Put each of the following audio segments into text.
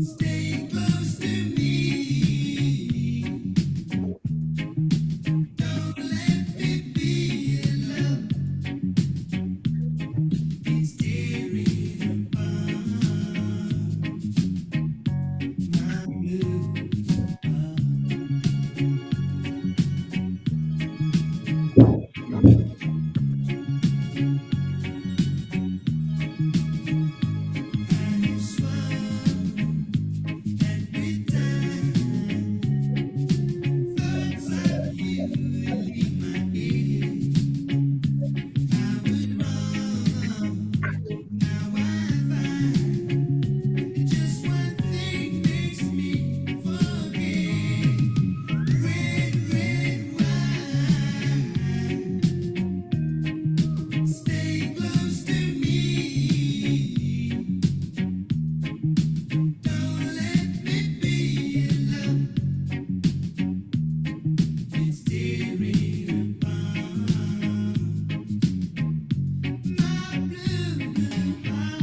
Stay close to me. Don't let me be alone. It's tearing apart my blue I swear every time thoughts of you leave my head. I was wrong. Now I find just one thing makes me forget. Red wine, stay close to me. Don't let me be alone. It's tearing apart my blue heart.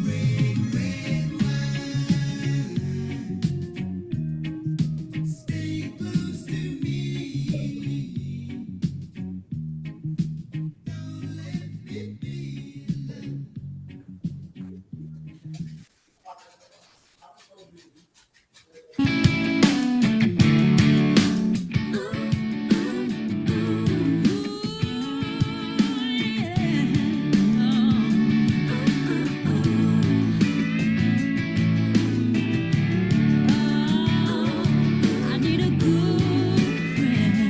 Red wine, stay close to me. Don't let me be alone. I need a good friend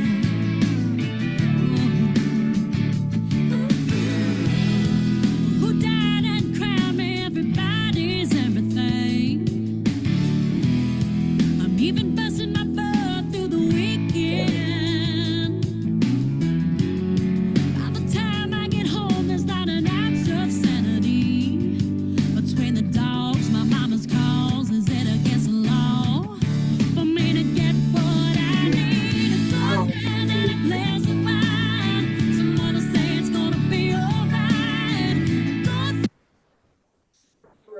who died and crowned me everybody's everything. I'm even busting my butt through the weekend. By the time I get home, there's not an ounce of sanity. Between the dogs, my mama's calls, is it against the law for me to get what I need? A good friend and a glass of wine, someone to say it's gonna be alright. A good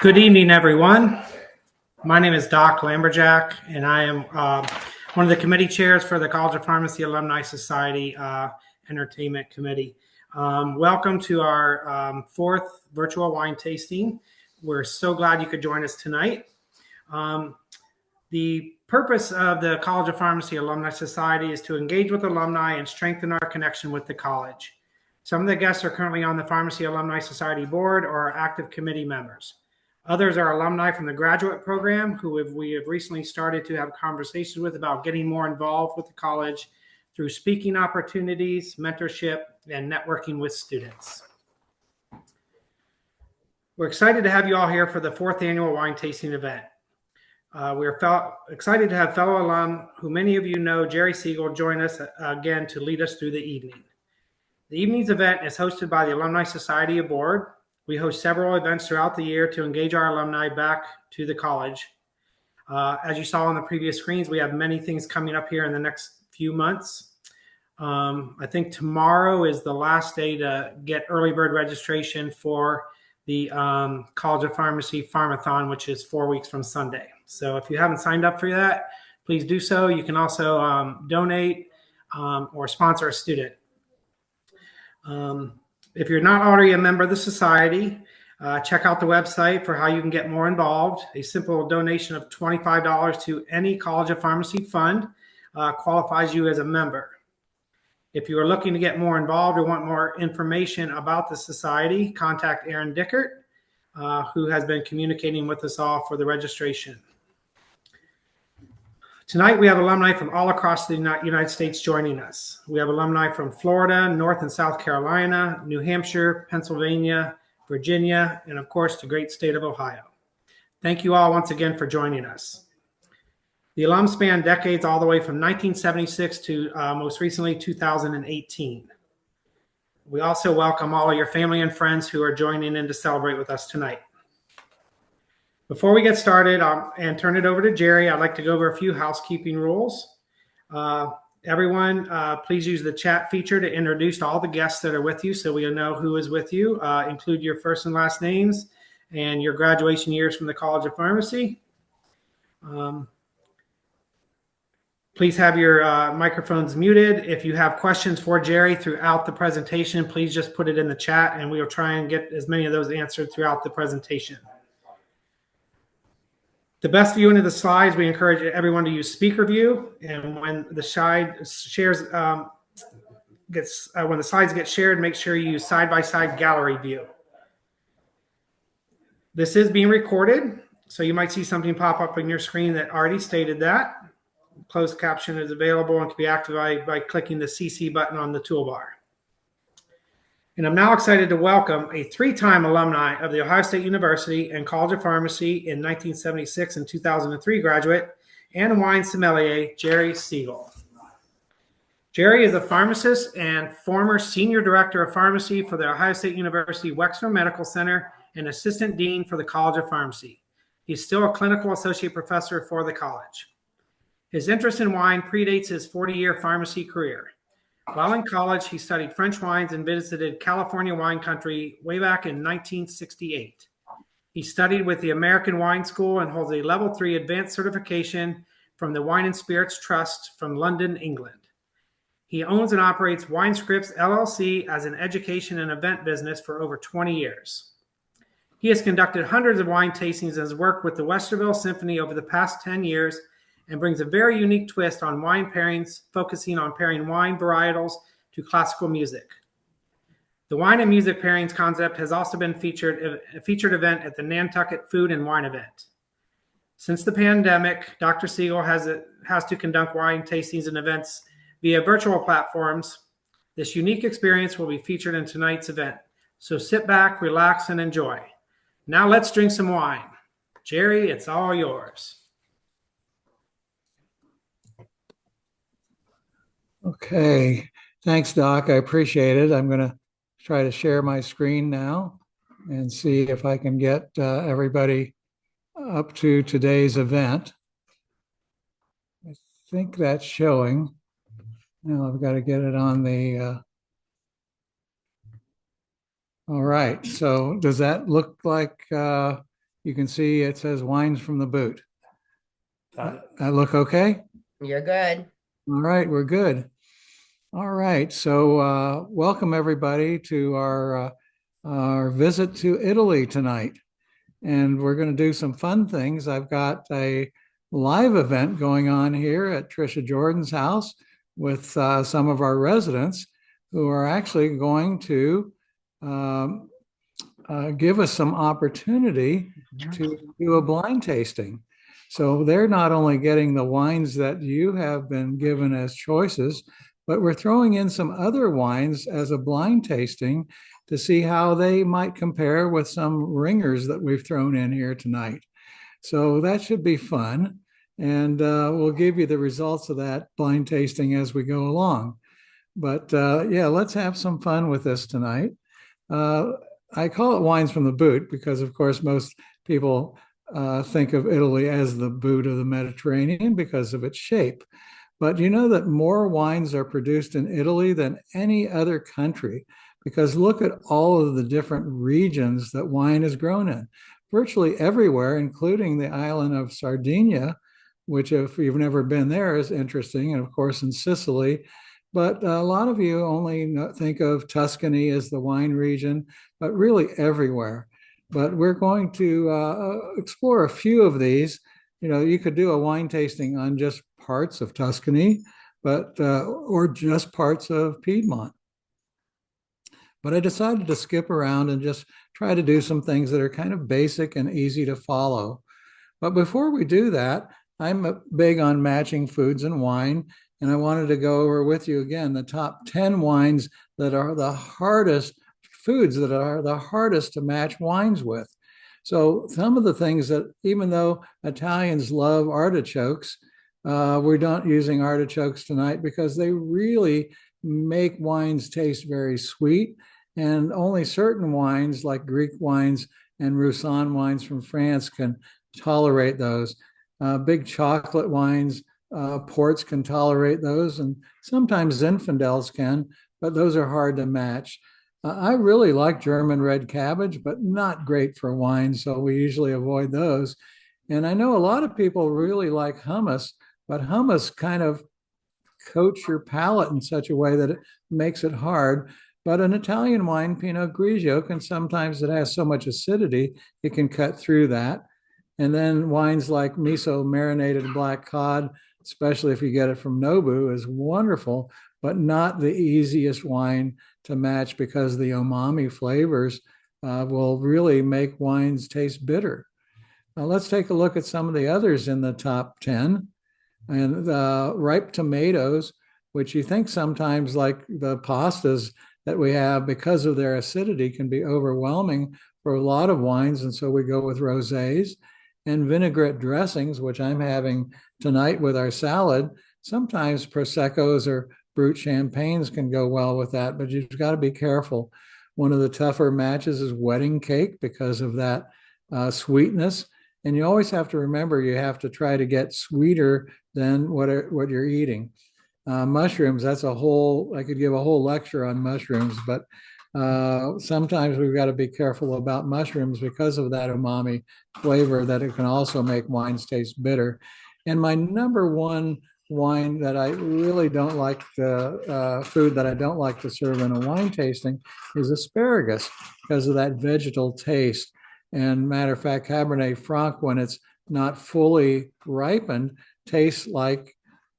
Good evening, everyone. My name is Doc Lamberjack, and I am one of the committee chairs for the College of Pharmacy Alumni Society Entertainment Committee. Welcome to our fourth virtual wine tasting. We're so glad you could join us tonight. The purpose of the College of Pharmacy Alumni Society is to engage with alumni and strengthen our connection with the college. Some of the guests are currently on the Pharmacy Alumni Society board or are active committee members. Others are alumni from the graduate program who we have recently started to have conversations with about getting more involved with the college through speaking opportunities, mentorship, and networking with students. We're excited to have you all here for the fourth annual wine tasting event. We're excited to have fellow alum who many of you know, Jerry Siegel, join us again to lead us through the evening. The evening's event is hosted by the Alumni Society Board. We host several events throughout the year to engage our alumni back to the college. As you saw on the previous screens, we have many things coming up here in the next few months. I think tomorrow is the last day to get early bird registration for the College of Pharmacy Pharmathon, which is 4 weeks from Sunday. So if you haven't signed up for that, please do so. You can also donate or sponsor a student. If you're not already a member of the society, check out the website for how you can get more involved. A simple donation of $25 to any College of Pharmacy fund qualifies you as a member. If you are looking to get more involved or want more information about the society, contact Aaron Dickert, who has been communicating with us all for the registration. Tonight, we have alumni from all across the United States joining us. We have alumni from Florida, North and South Carolina, New Hampshire, Pennsylvania, Virginia, and of course, the great state of Ohio. Thank you all once again for joining us. The alums span decades all the way from 1976 to most recently 2018. We also welcome all of your family and friends who are joining in to celebrate with us tonight. Before we get started and turn it over to Jerry, I'd like to go over a few housekeeping rules. Everyone, please use the chat feature to introduce all the guests that are with you so we'll know who is with you. Include your first and last names and your graduation years from the College of Pharmacy. Please have your microphones muted. If you have questions for Jerry throughout the presentation, please just put it in the chat and we will try and get as many of those answered throughout the presentation. The best viewing of the slides, we encourage everyone to use speaker view. And when the when the slides get shared, make sure you use side-by-side gallery view. This is being recorded, so you might see something pop up on your screen that already stated that. Closed caption is available and can be activated by clicking the CC button on the toolbar. And I'm now excited to welcome a three-time alumni of The Ohio State University and College of Pharmacy in 1976 and 2003 graduate and wine sommelier, Jerry Siegel. Jerry is a pharmacist and former Senior Director of Pharmacy for The Ohio State University Wexner Medical Center and Assistant Dean for the College of Pharmacy. He's still a clinical associate professor for the college. His interest in wine predates his 40-year pharmacy career. While in college, he studied French wines and visited California wine country way back in 1968. He studied with the American Wine School and holds a Level 3 advanced certification from the Wine and Spirits Trust from London, England. He owns and operates WineScripts LLC as an education and event business for over 20 years. He has conducted hundreds of wine tastings and has worked with the Westerville Symphony over the past 10 years and brings a very unique twist on wine pairings, focusing on pairing wine varietals to classical music. The wine and music pairings concept has also been a featured event at the Nantucket Food and Wine event. Since the pandemic, Dr. Siegel has to conduct wine tastings and events via virtual platforms. This unique experience will be featured in tonight's event. So sit back, relax, and enjoy. Now let's drink some wine. Jerry, it's all yours. Okay, thanks, Doc. I appreciate it. I'm going to try to share my screen now and see if I can get everybody up to today's event. I think that's showing. Now I've got to get it on the... All right, so does that look like you can see it says wines from the boot? That look okay? You're good. All right, we're good. All right, so welcome everybody to our visit to Italy tonight. And we're going to do some fun things. I've got a live event going on here at Trisha Jordan's house with some of our residents who are actually going to give us some opportunity to do a blind tasting. So they're not only getting the wines that you have been given as choices, but we're throwing in some other wines as a blind tasting to see how they might compare with some ringers that we've thrown in here tonight. So that should be fun. And we'll give you the results of that blind tasting as we go along. But yeah, let's have some fun with this tonight. I call it wines from the boot because, of course, most people think of Italy as the boot of the Mediterranean because of its shape. But you know that more wines are produced in Italy than any other country, because look at all of the different regions that wine is grown in. Virtually everywhere, including the island of Sardinia, which if you've never been there is interesting, and of course in Sicily. But a lot of you only think of Tuscany as the wine region, but really everywhere. But we're going to explore a few of these. You know, you could do a wine tasting on just parts of Tuscany, but or just parts of Piedmont. But I decided to skip around and just try to do some things that are kind of basic and easy to follow. But before we do that, I'm big on matching foods and wine. And I wanted to go over with you again the top 10 wines that are the hardest, foods that are the hardest to match wines with. So some of the things that, even though Italians love artichokes, we're not using artichokes tonight because they really make wines taste very sweet, and only certain wines like Greek wines and Roussanne wines from France can tolerate those. Big chocolate wines, ports can tolerate those, and sometimes Zinfandels can, but those are hard to match. I really like German red cabbage, but not great for wine, so we usually avoid those. And I know a lot of people really like hummus, but hummus kind of coats your palate in such a way that it makes it hard. But an Italian wine, Pinot Grigio, can sometimes, it has so much acidity, it can cut through that. And then wines like miso marinated black cod, especially if you get it from Nobu, is wonderful, but not the easiest wine to match because the umami flavors will really make wines taste bitter. Now let's take a look at some of the others in the top 10. And the ripe tomatoes, which you think sometimes like the pastas that we have, because of their acidity, can be overwhelming for a lot of wines. And so we go with rosés and vinaigrette dressings, which I'm having tonight with our salad. Sometimes Proseccos or Brut champagnes can go well with that, but you've got to be careful. One of the tougher matches is wedding cake because of that sweetness. And you always have to remember you have to try to get sweeter than what you're eating. Mushrooms, that's a whole, I could give a whole lecture on mushrooms, but sometimes we've got to be careful about mushrooms because of that umami flavor, that it can also make wines taste bitter. And my number one wine that I really don't like, food that I don't like to serve in a wine tasting is asparagus because of that vegetal taste. And matter of fact, Cabernet Franc, when it's not fully ripened, tastes like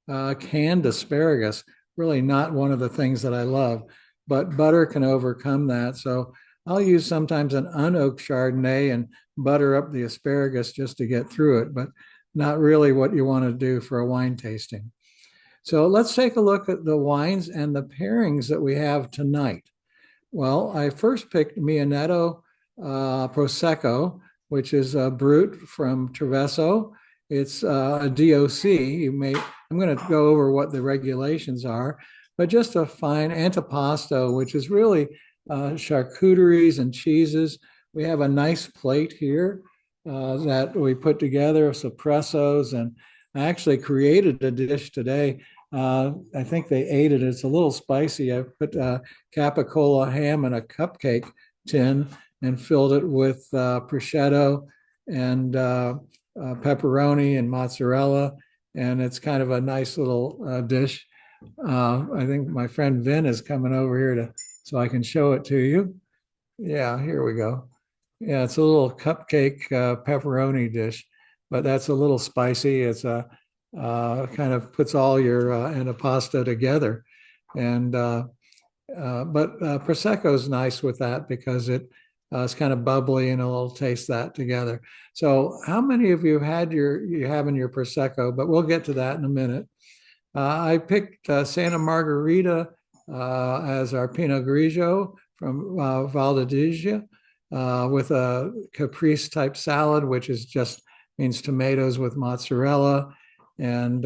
canned asparagus. Really not one of the things that I love, but butter can overcome that. So I'll use sometimes an unoaked Chardonnay and butter up the asparagus just to get through it, but not really what you want to do for a wine tasting. So let's take a look at the wines and the pairings that we have tonight. Well, I first picked Mianetto Prosecco, which is a Brut from Treviso. It's a DOC. I'm going to go over what the regulations are, but just a fine antipasto, which is really charcuteries and cheeses. We have a nice plate here that we put together, suppressos, and I actually created a dish today. I think they ate it. It's a little spicy. I put capicola ham in a cupcake tin and filled it with prosciutto and pepperoni and mozzarella. And it's kind of a nice little dish. I think my friend Vin is coming over here so I can show it to you. Yeah, here we go. Yeah, it's a little cupcake pepperoni dish, but that's a little spicy. It's a kind of puts all your antipasto together. And but Prosecco is nice with that because it's kind of bubbly and it'll taste that together. So how many of you have in your Prosecco, but we'll get to that in a minute. I picked Santa Margherita as our Pinot Grigio from Val d'Adige with a caprese type salad, which is just means tomatoes with mozzarella, and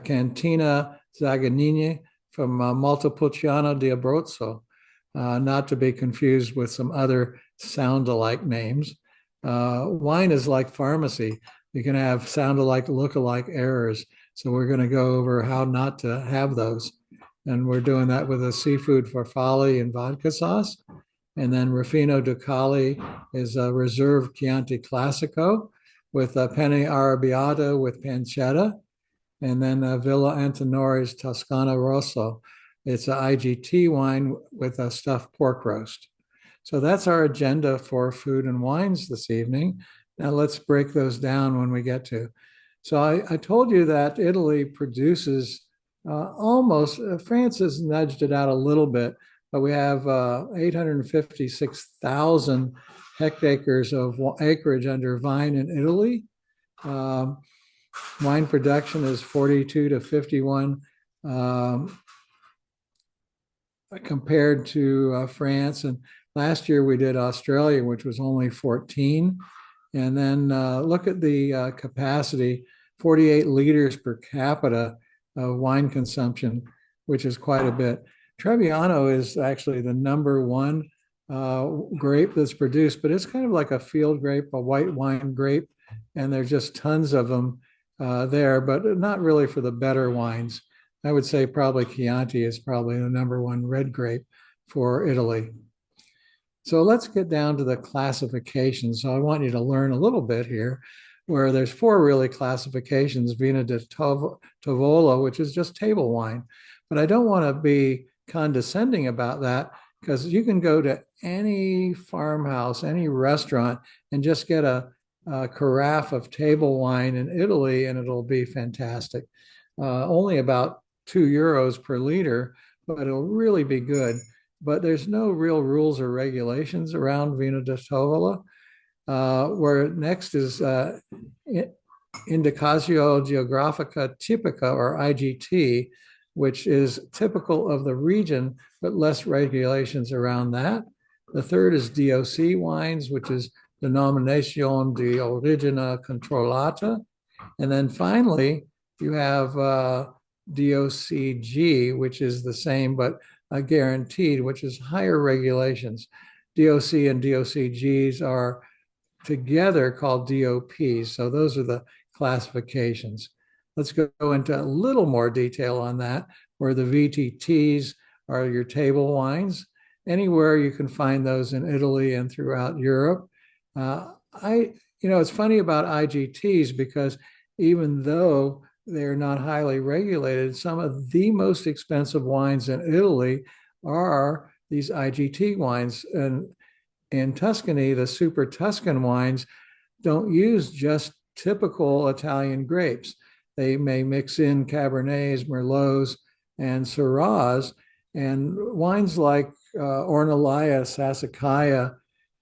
Cantina Zaganini from Montepulciano di Abruzzo, not to be confused with some other sound-alike names. Wine is like pharmacy. You can have sound-alike, look-alike errors. So we're going to go over how not to have those. And we're doing that with a seafood farfalle and vodka sauce. And then Ruffino Ducali is a Reserve Chianti Classico with a Penne Arrabbiata with pancetta. And then Villa Antinori's Toscana Rosso. It's an IGT wine with a stuffed pork roast. So that's our agenda for food and wines this evening. Now let's break those down when we get to. So I told you that Italy produces almost, France has nudged it out a little bit, but we have 856,000 hectares of acreage under vine in Italy. Wine production is 42 to 51 compared to France. And last year we did Australia, which was only 14. And then look at the capacity, 48 liters per capita of wine consumption. which is quite a bit. Trebbiano is actually the number one grape that's produced, but it's kind of like a field grape, a white wine grape, and there's just tons of them there, but not really for the better wines. I would say probably Chianti is probably the number one red grape for Italy. So let's get down to the classifications. So I want you to learn a little bit here, where there's four really classifications: Vino di Tavola, which is just table wine. But I don't want to be condescending about that, because you can go to any farmhouse, any restaurant, and just get a carafe of table wine in Italy, and it'll be fantastic. Only about €2 per liter, but it'll really be good. But there's no real rules or regulations around Vino di Tavola. Where next is Indicatio Geografica Tipica, or IGT, which is typical of the region, but less regulations around that. The third is DOC wines, which is Denominazione di Origine Controllata. And then finally, you have DOCG, which is the same, but guaranteed, which is higher regulations. DOC and DOCGs are together called DOPs. So those are the classifications. Let's go into a little more detail on that, where the VTTs are your table wines. Anywhere you can find those in Italy and throughout Europe. It's funny about IGTs, because even though they're not highly regulated, some of the most expensive wines in Italy are these IGT wines. And in Tuscany, the super Tuscan wines don't use just typical Italian grapes. They may mix in Cabernets, Merlots, and Syrahs, and wines like Ornellaia, Sassicaia,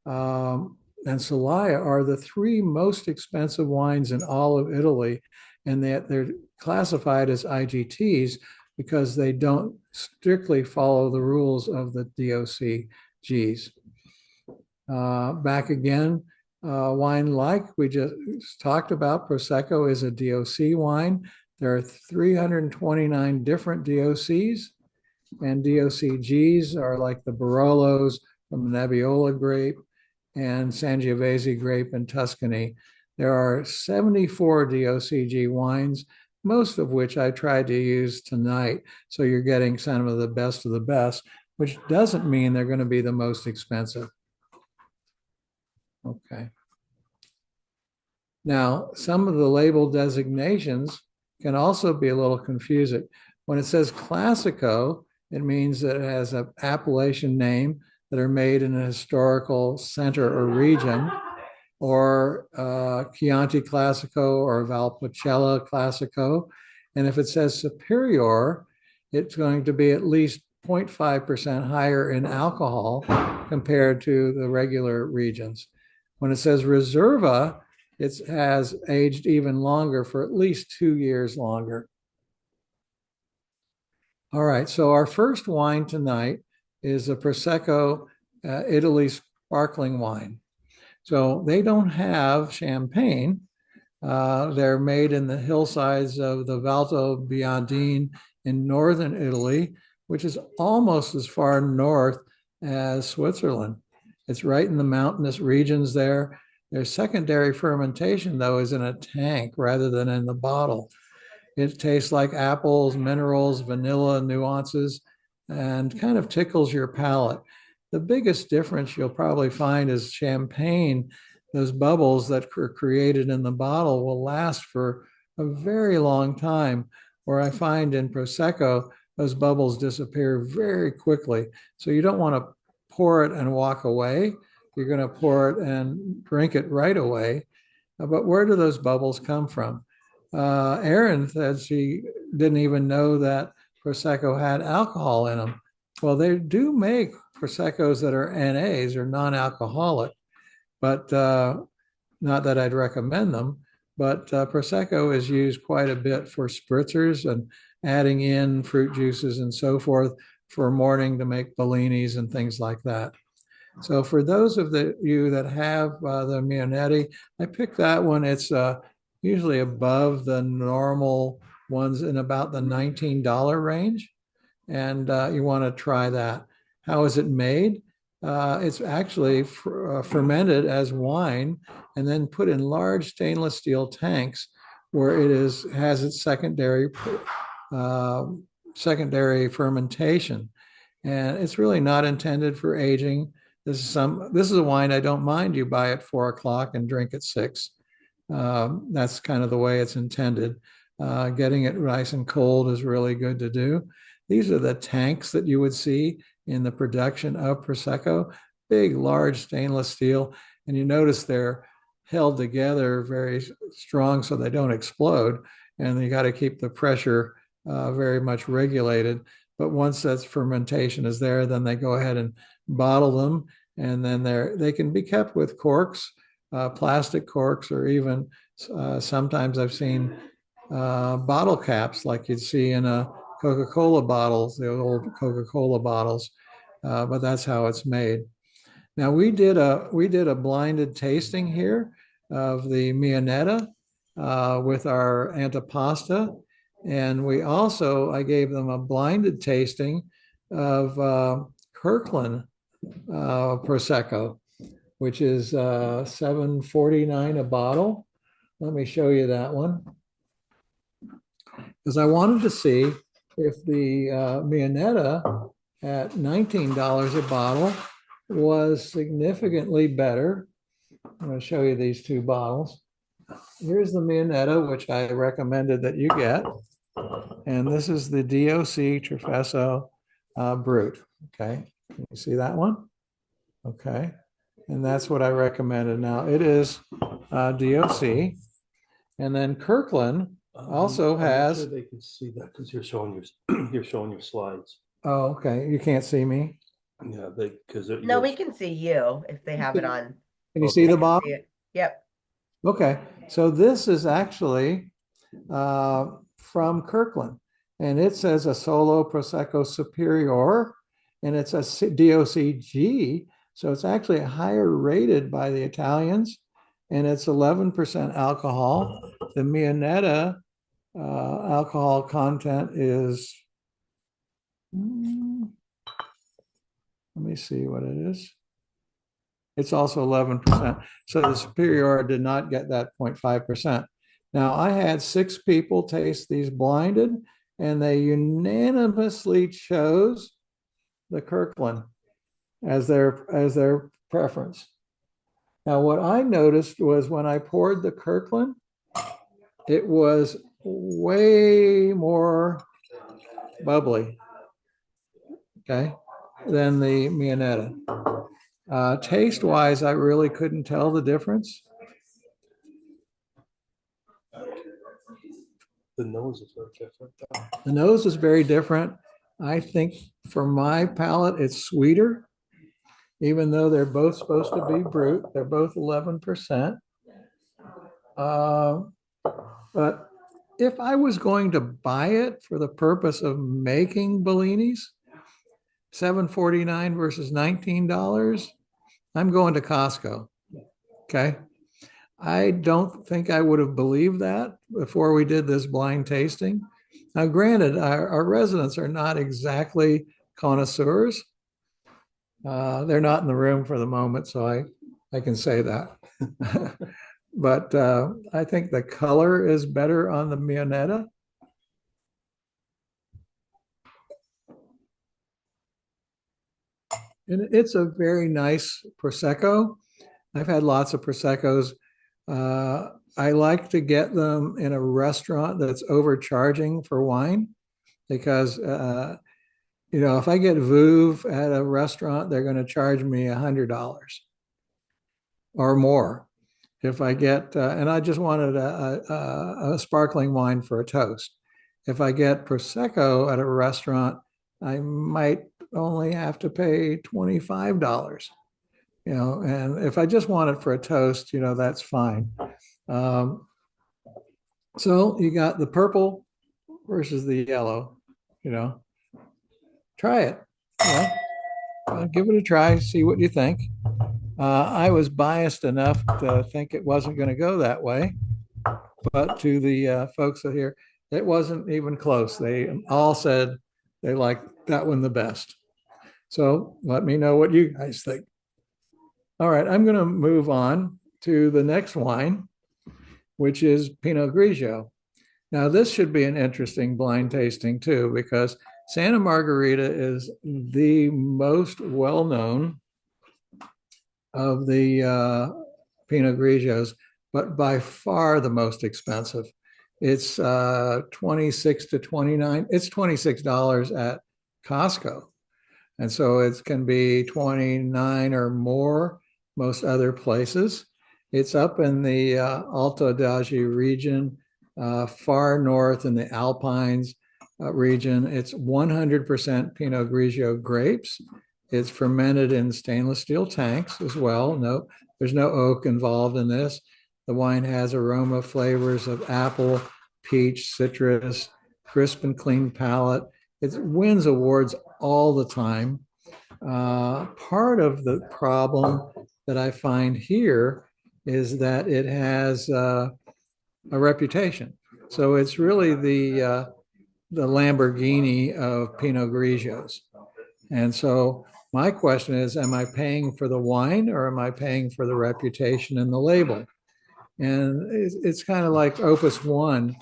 and Celaya are the three most expensive wines in all of Italy, and they're classified as IGTs because they don't strictly follow the rules of the DOCGs. Back again, wine like we just talked about, Prosecco is a DOC wine. There are 329 different DOCs, and DOCGs are like the Barolos from the Nebbiolo grape and Sangiovese grape in Tuscany. There are 74 DOCG wines, most of which I tried to use tonight. So you're getting some of the best, which doesn't mean they're going to be the most expensive. Okay. Now, some of the label designations can also be a little confusing. When it says Classico, it means that it has an appellation name that are made in a historical center or region, or Chianti Classico or Valpolicella Classico. And if it says Superior, it's going to be at least 0.5% higher in alcohol compared to the regular regions. When it says Reserva, it has aged even longer, for at least 2 years longer. All right, so our first wine tonight is a Prosecco Italy sparkling wine. So they don't have champagne. They're made in the hillsides of the Valto Biandine in northern Italy, which is almost as far north as Switzerland. It's right in the mountainous regions there. Their secondary fermentation, though, is in a tank rather than in the bottle. It tastes like apples, minerals, vanilla nuances, and kind of tickles your palate. The biggest difference you'll probably find is champagne. Those bubbles that are created in the bottle will last for a very long time, where I find in Prosecco, those bubbles disappear very quickly. So you don't want to pour it and walk away. You're going to pour it and drink it right away. But where do those bubbles come from? Erin said she didn't even know that Prosecco had alcohol in them. Well, they do make Proseccos that are NAs, or non-alcoholic, but not that I'd recommend them. But Prosecco is used quite a bit for spritzers and adding in fruit juices and so forth for morning to make bellinis and things like that. So for those of you that have the Mionetti, I picked that one. It's usually above the normal ones in about the $19 range. and you want to try that. How is it made? It's actually fermented as wine and then put in large stainless steel tanks where has its uh, secondary fermentation, and it's really not intended for aging. This is a wine I don't mind you buy at 4 o'clock and drink at 6. That's kind of the way it's intended. Getting it nice and cold is really good to do. These are the tanks that you would see in the production of Prosecco, big, large stainless steel. And you notice they're held together very strong so they don't explode. And you got to keep the pressure very much regulated. But once that fermentation is there, then they go ahead and bottle them. And then they can be kept with corks, plastic corks, or even sometimes I've seen bottle caps like you'd see in a Coca-Cola bottles, the old Coca-Cola bottles, but that's how it's made. Now we did a blinded tasting here of the Mianetta with our antipasta, and I gave them a blinded tasting of Kirkland Prosecco, which is $7.49 a bottle. Let me show you that one, because I wanted to see if the Mianetta at $19 a bottle was significantly better. I'm going to show you these two bottles. Here's the Mianetta, which I recommended that you get. And this is the DOC Trofeso Brut. Okay, can you see that one? Okay, and that's what I recommended. Now it is DOC. And then Kirkland also has. Sure they can see that because you're showing your slides. Oh, okay. You can't see me. Yeah, because No, we can see you if they have it on. Can you see the bottle? See it. Yep. Okay. So this is actually from Kirkland, and it says a Solo Prosecco Superior, and it's a DOCG. So it's actually higher rated by the Italians, and it's 11% alcohol. The Mianetta alcohol content is, let me see what it is. It's also 11%. So the Superior did not get that 0.5%. Now I had 6 people taste these blinded, and they unanimously chose the Kirkland as their preference. Now, what I noticed was when I poured the Kirkland, it was way more bubbly, okay, than the Mianetta. Taste-wise, I really couldn't tell the difference. the nose is very different. The nose is very different. I think for my palate, it's sweeter, even though they're both supposed to be brut. They're both 11%. But if I was going to buy it for the purpose of making Bellinis, $7.49 versus $19, I'm going to Costco. Okay. I don't think I would have believed that before we did this blind tasting. Now, granted, our residents are not exactly connoisseurs. They're not in the room for the moment, so I can say that. But I think the color is better on the Mianetta. And it's a very nice Prosecco. I've had lots of Proseccos. I like to get them in a restaurant that's overcharging for wine because, if I get Vouv at a restaurant, they're going to charge me $100 or more. If I get, and I just wanted a sparkling wine for a toast. If I get Prosecco at a restaurant, I might only have to pay $25. And if I just want it for a toast, that's fine. So you got the purple versus the yellow, try it, give it a try, see what you think. I was biased enough to think it wasn't going to go that way, but to the folks here, it wasn't even close. They all said they like that one the best. So let me know what you guys think. All right, I'm going to move on to the next wine, which is Pinot Grigio. Now, this should be an interesting blind tasting too, because Santa Margarita is the most well-known of the Pinot Grigios, but by far the most expensive. It's 26 to 29. It's $26 at Costco. And so it can be 29 or more most other places. It's up in the Alto Adige region, far north in the Alpines region. It's 100% Pinot Grigio grapes. It's fermented in stainless steel tanks as well. No, there's no oak involved in this. The wine has aroma flavors of apple, peach, citrus, crisp and clean palate. It wins awards all the time. Part of the problem that I find here is that it has a reputation. So it's really the Lamborghini of Pinot Grigios. And so my question is, am I paying for the wine or am I paying for the reputation and the label? And it's kind of like Opus One.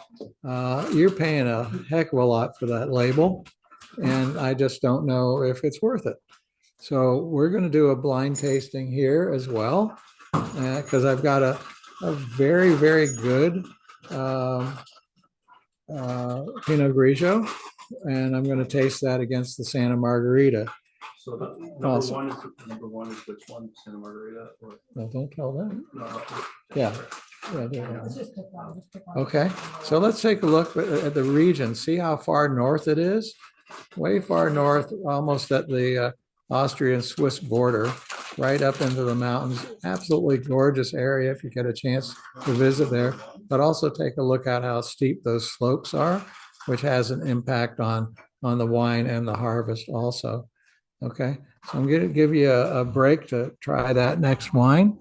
You're paying a heck of a lot for that label, and I just don't know if it's worth it. So we're going to do a blind tasting here as well, because I've got a very, very good Pinot Grigio, and I'm going to taste that against the Santa Margarita. So the Awesome. number one is which one, Santa Margarita? Or, No, don't tell them. no, Yeah. Yeah, there you go. Okay, so let's take a look at the region, see how far north it is. Way far north, almost at the Austrian-Swiss border, right up into the mountains. Absolutely gorgeous area if you get a chance to visit there. But also take a look at how steep those slopes are, which has an impact on the wine and the harvest also. Okay, so I'm going to give you a break to try that next wine,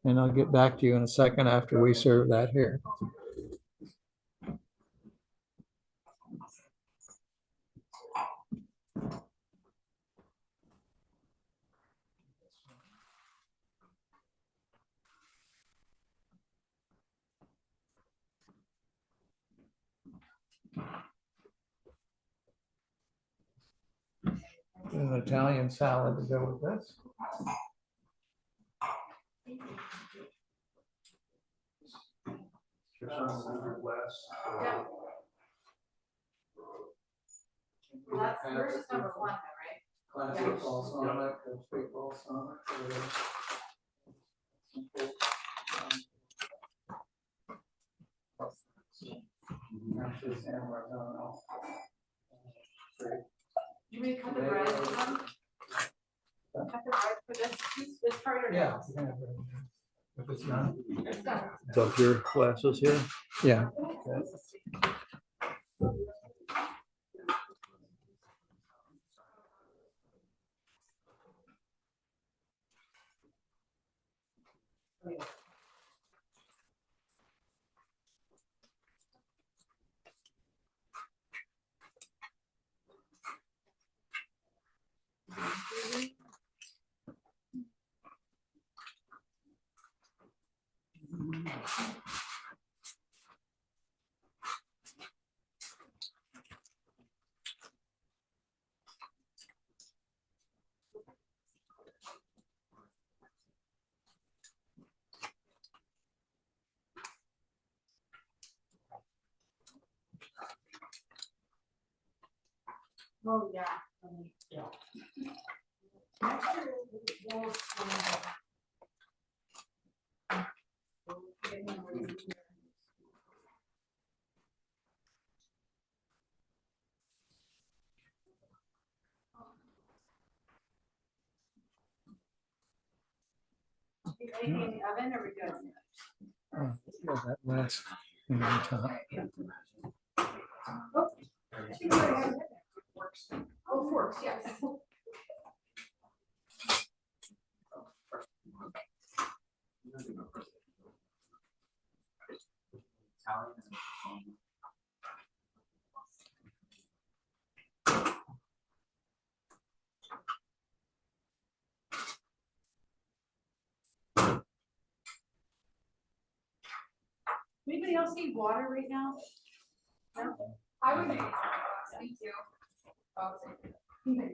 and I'll get back to you in a second after we serve that here. An Italian salad to go with this. Yours is number one, though, right? Classic balsamic, big balsamic. You mean cut the bread for them? Cut the bread for this part or Yeah. no? If it's not, It's done. dump your glasses here. yeah. Oh, yeah. Anything in the oven or we good? Oh, yeah, that last thing on top. Oh, forks, yes. Anybody else need water right now? No? I would make. Thank you. Okay.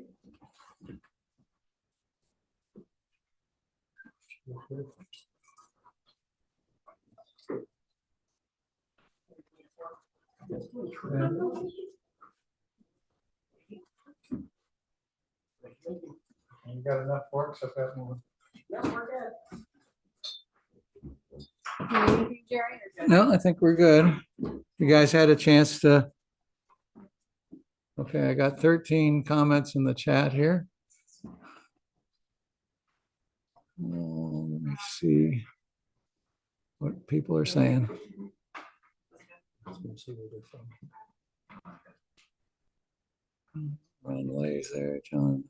You got enough forks up that one? Anything, Jerry? Or good? No, I think we're good. You guys had a chance to. Okay, I got 13 comments in the chat here. Let me see what people are saying. Ron Lay's there, John.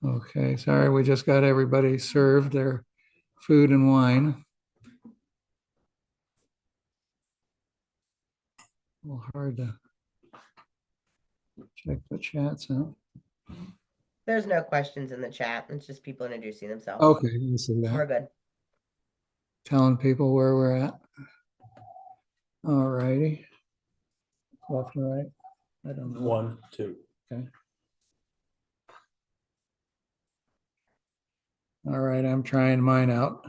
Okay, sorry, we just got everybody served their food and wine. A little hard to check the chats out. There's no questions in the chat. It's just people introducing themselves. Okay, you see We're that. good. Telling people where we're at. All righty. Left and right. I don't know. 1, 2. Okay. All right, I'm trying mine out.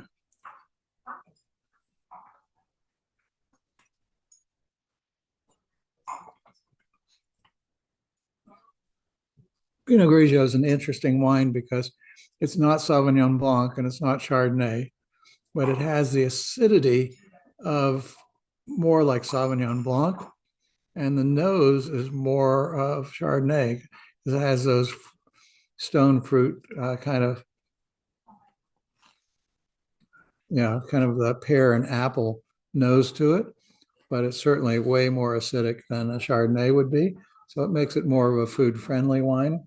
Pinot Grigio is an interesting wine because it's not Sauvignon Blanc and it's not Chardonnay, but it has the acidity of more like Sauvignon Blanc, and the nose is more of Chardonnay. It has those stone fruit kind of, kind of the pear and apple nose to it, but it's certainly way more acidic than a Chardonnay would be. So it makes it more of a food-friendly wine.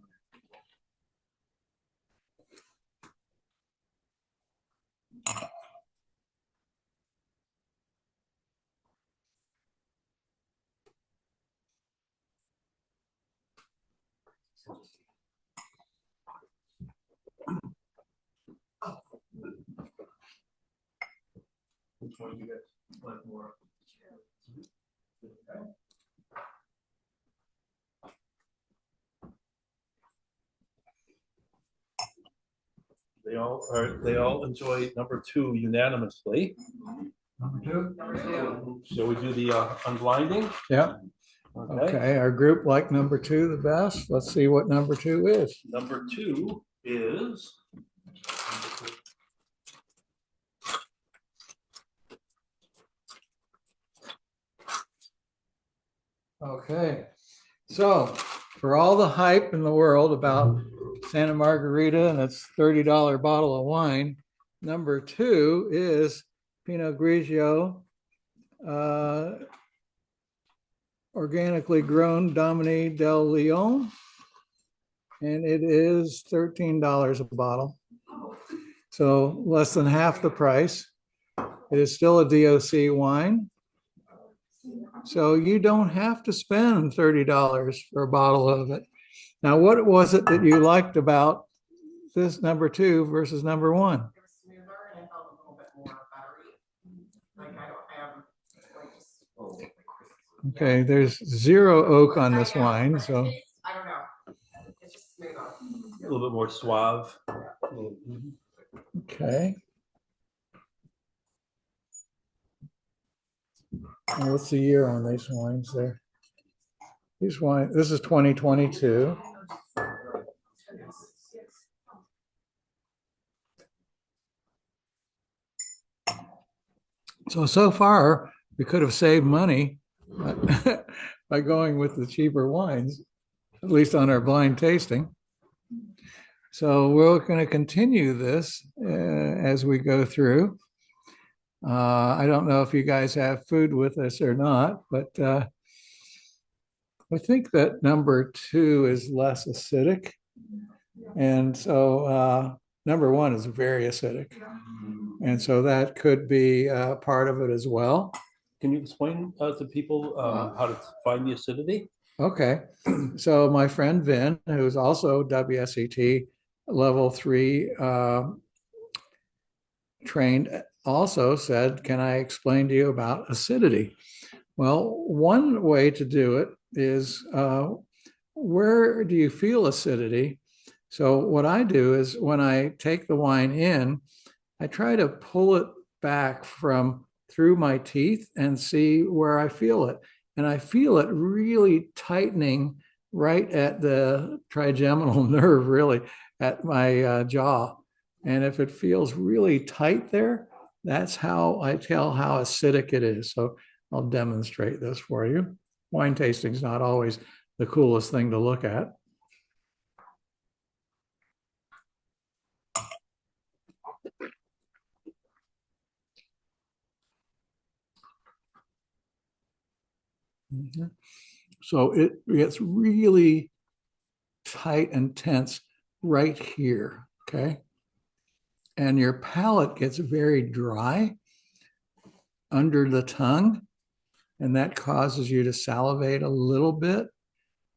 Which one do you guys like more? They all enjoy number 2 unanimously. Number 2? Shall we do the unblinding? Yeah. Okay, our group liked number 2 the best. Let's see what number 2 is. Number 2 is Okay, so for all the hype in the world about Santa Margarita and its $30 bottle of wine, number 2 is Pinot Grigio, organically grown Dominique del Leon, and it is $13 a bottle. So less than half the price. It is still a DOC wine. So you don't have to spend $30 for a bottle of it. Now, what was it that you liked about this number 2 versus number 1? It was smoother and it felt a little bit more buttery. Like I don't have like just. Okay, there's 0 oak on this I know, wine, but the so. taste, I don't know. It's just smoother. a little bit more suave. Okay. And what's the year on these wines there? These wine, this is 2022. So far, we could have saved money by going with the cheaper wines, at least on our blind tasting. So we're going to continue this as we go through. I don't know if you guys have food with us or not, but I think that number 2 is less acidic. And so number 1 is very acidic. And so that could be part of it as well. Can you explain to people how to find the acidity? Okay, so my friend Vin, who's also WSET level 3 trained, also said, can I explain to you about acidity? Well, one way to do it is where do you feel acidity? So what I do is when I take the wine in, I try to pull it back from through my teeth and see where I feel it. And I feel it really tightening right at the trigeminal nerve, really at my jaw. And if it feels really tight there, that's how I tell how acidic it is. So I'll demonstrate this for you. Wine tasting is not always the coolest thing to look at. So it gets really tight and tense right here, okay? And your palate gets very dry under the tongue, and that causes you to salivate a little bit,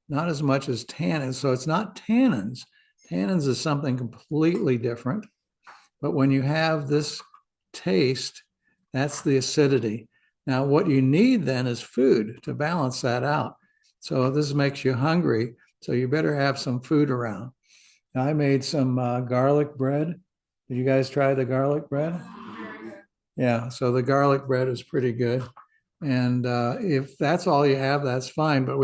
not as much as tannins. So it's not tannins. Tannins is something completely different. But when you have this taste, that's the acidity. Now, what you need then is food to balance that out. So this makes you hungry. So you better have some food around. Now, I made some garlic bread. Did you guys try the garlic bread? Yeah, so the garlic bread is pretty good. And if that's all you have, that's fine. But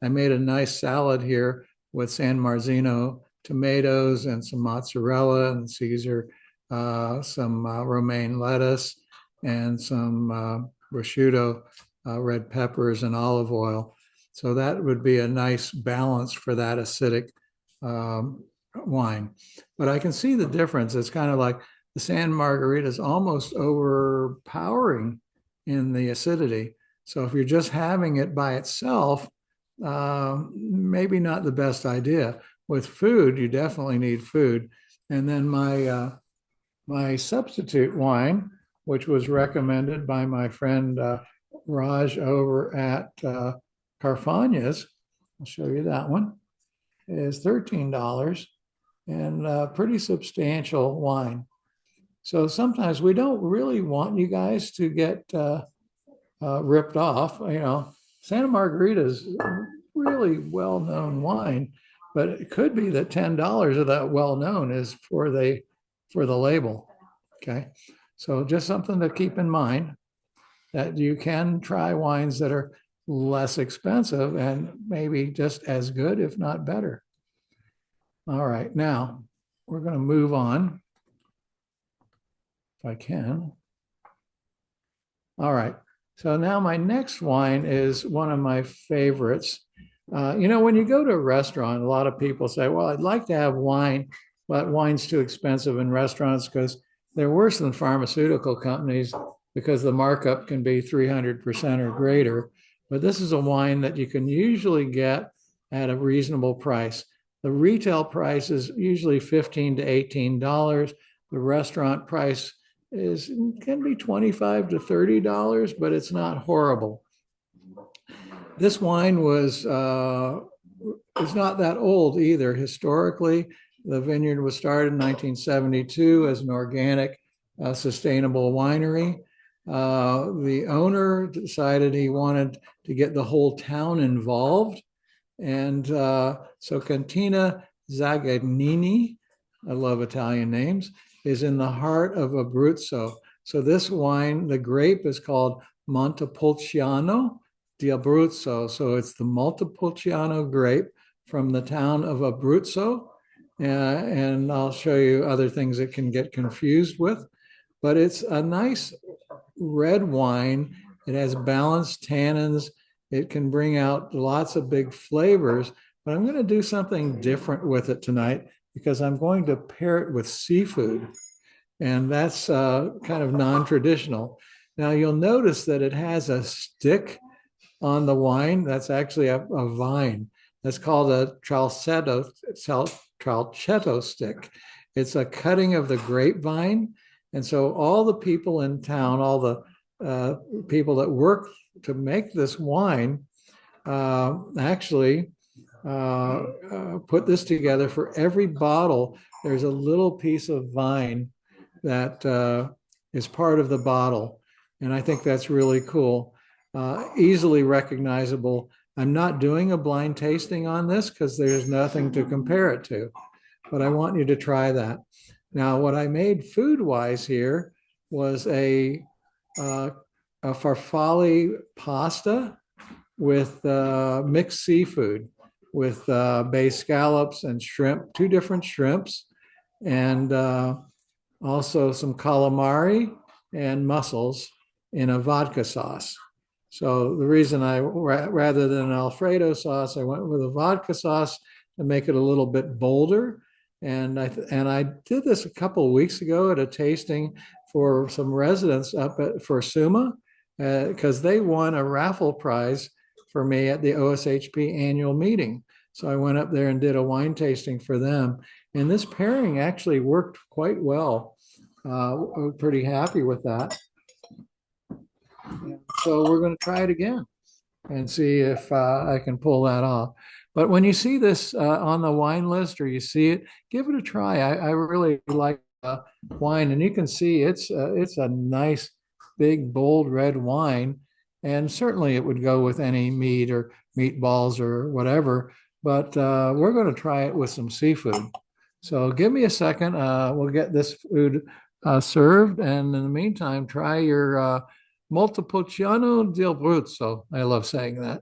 I made a nice salad here with San Marzino tomatoes and some mozzarella and Caesar, some romaine lettuce and some prosciutto, red peppers and olive oil. So that would be a nice balance for that acidic wine. But I can see the difference. It's kind of like the San Margarita is almost overpowering in the acidity. So if you're just having it by itself, maybe not the best idea. With food, you definitely need food. And then my substitute wine, which was recommended by my friend Raj over at Carfagna's, I'll show you that one, is $13 and pretty substantial wine. So sometimes we don't really want you guys to get ripped off. You know, Santa Margarita is really well-known wine, but it could be that $10 of that well-known is for the label. Okay, so just something to keep in mind, that you can try wines that are less expensive and maybe just as good, if not better. All right, now we're going to move on, if I can. All right, so now my next wine is one of my favorites. You know, when you go to a restaurant, a lot of people say, well, I'd like to have wine, but wine's too expensive in restaurants because they're worse than pharmaceutical companies because the markup can be 300% or greater. But this is a wine that you can usually get at a reasonable price. The retail price is usually $15 to $18. The restaurant price can be $25 to $30, but it's not horrible. This wine is not that old either. Historically, the vineyard was started in 1972 as an organic, sustainable winery. The owner decided he wanted to get the whole town involved. And so Cantina Zagagnini, I love Italian names, is in the heart of Abruzzo. So this wine, the grape is called Montepulciano di Abruzzo. So it's the Montepulciano grape from the town of Abruzzo. And I'll show you other things it can get confused with. But it's a nice red wine. It has balanced tannins. It can bring out lots of big flavors. But I'm going to do something different with it tonight because I'm going to pair it with seafood. And that's kind of non-traditional. Now you'll notice that it has a stick on the wine. That's actually a vine. That's called a tralchetto stick. It's a cutting of the grapevine. And so all the people in town, all the people that work to make this wine actually put this together. For every bottle, there's a little piece of vine that is part of the bottle. And I think that's really cool, easily recognizable. I'm not doing a blind tasting on this because there's nothing to compare it to, but I want you to try that. Now, what I made food-wise here was a farfalle pasta with mixed seafood, with bay scallops and shrimp, 2 different shrimps, and also some calamari and mussels in a vodka sauce. So the reason rather than an Alfredo sauce, I went with a vodka sauce to make it a little bit bolder. And I did this a couple of weeks ago at a tasting for some residents up for Suma, because they won a raffle prize for me at the OSHP annual meeting. So I went up there and did a wine tasting for them. And this pairing actually worked quite well. I'm pretty happy with that. So we're going to try it again and see if I can pull that off. But when you see this on the wine list or you see it, give it a try. I really like wine, and you can see it's a nice, big, bold red wine. And certainly it would go with any meat or meatballs or whatever. But we're going to try it with some seafood. So give me a second. We'll get this food served. And in the meantime, try your Montepulciano di Abruzzo. I love saying that.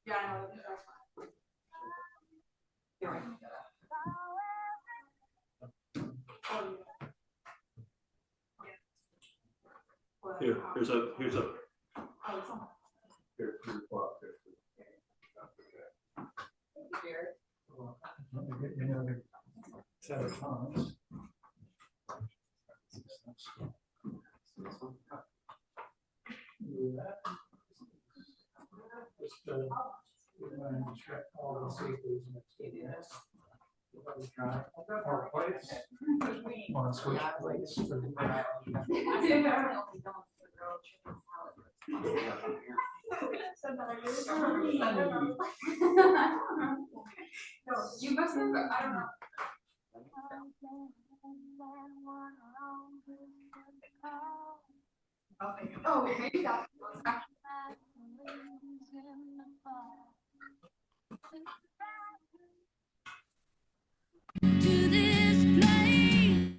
Yeah, I know. You're right. Here's a. Here's a Another set of tongs. Do that. Just all the seafoods mixed in this. Try. Or plates. Want to switch plates for the No, you must have, I don't know. Oh, maybe that was actually. To this place.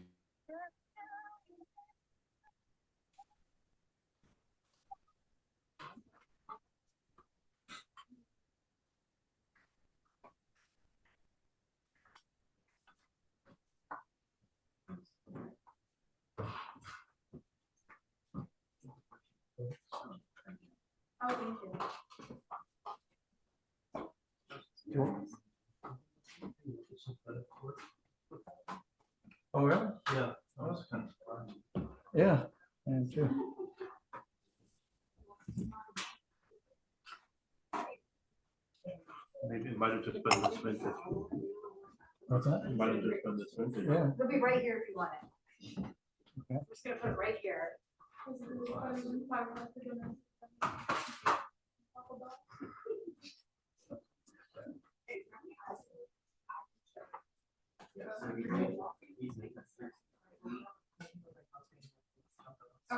Oh, thank you. Oh, really? yeah. That was kind of fun. Yeah, and too. Maybe it might have just been this vintage. What's that? It might have just been this vintage. Yeah. It'll be right here if you want it. Okay. I'm just gonna put it right here.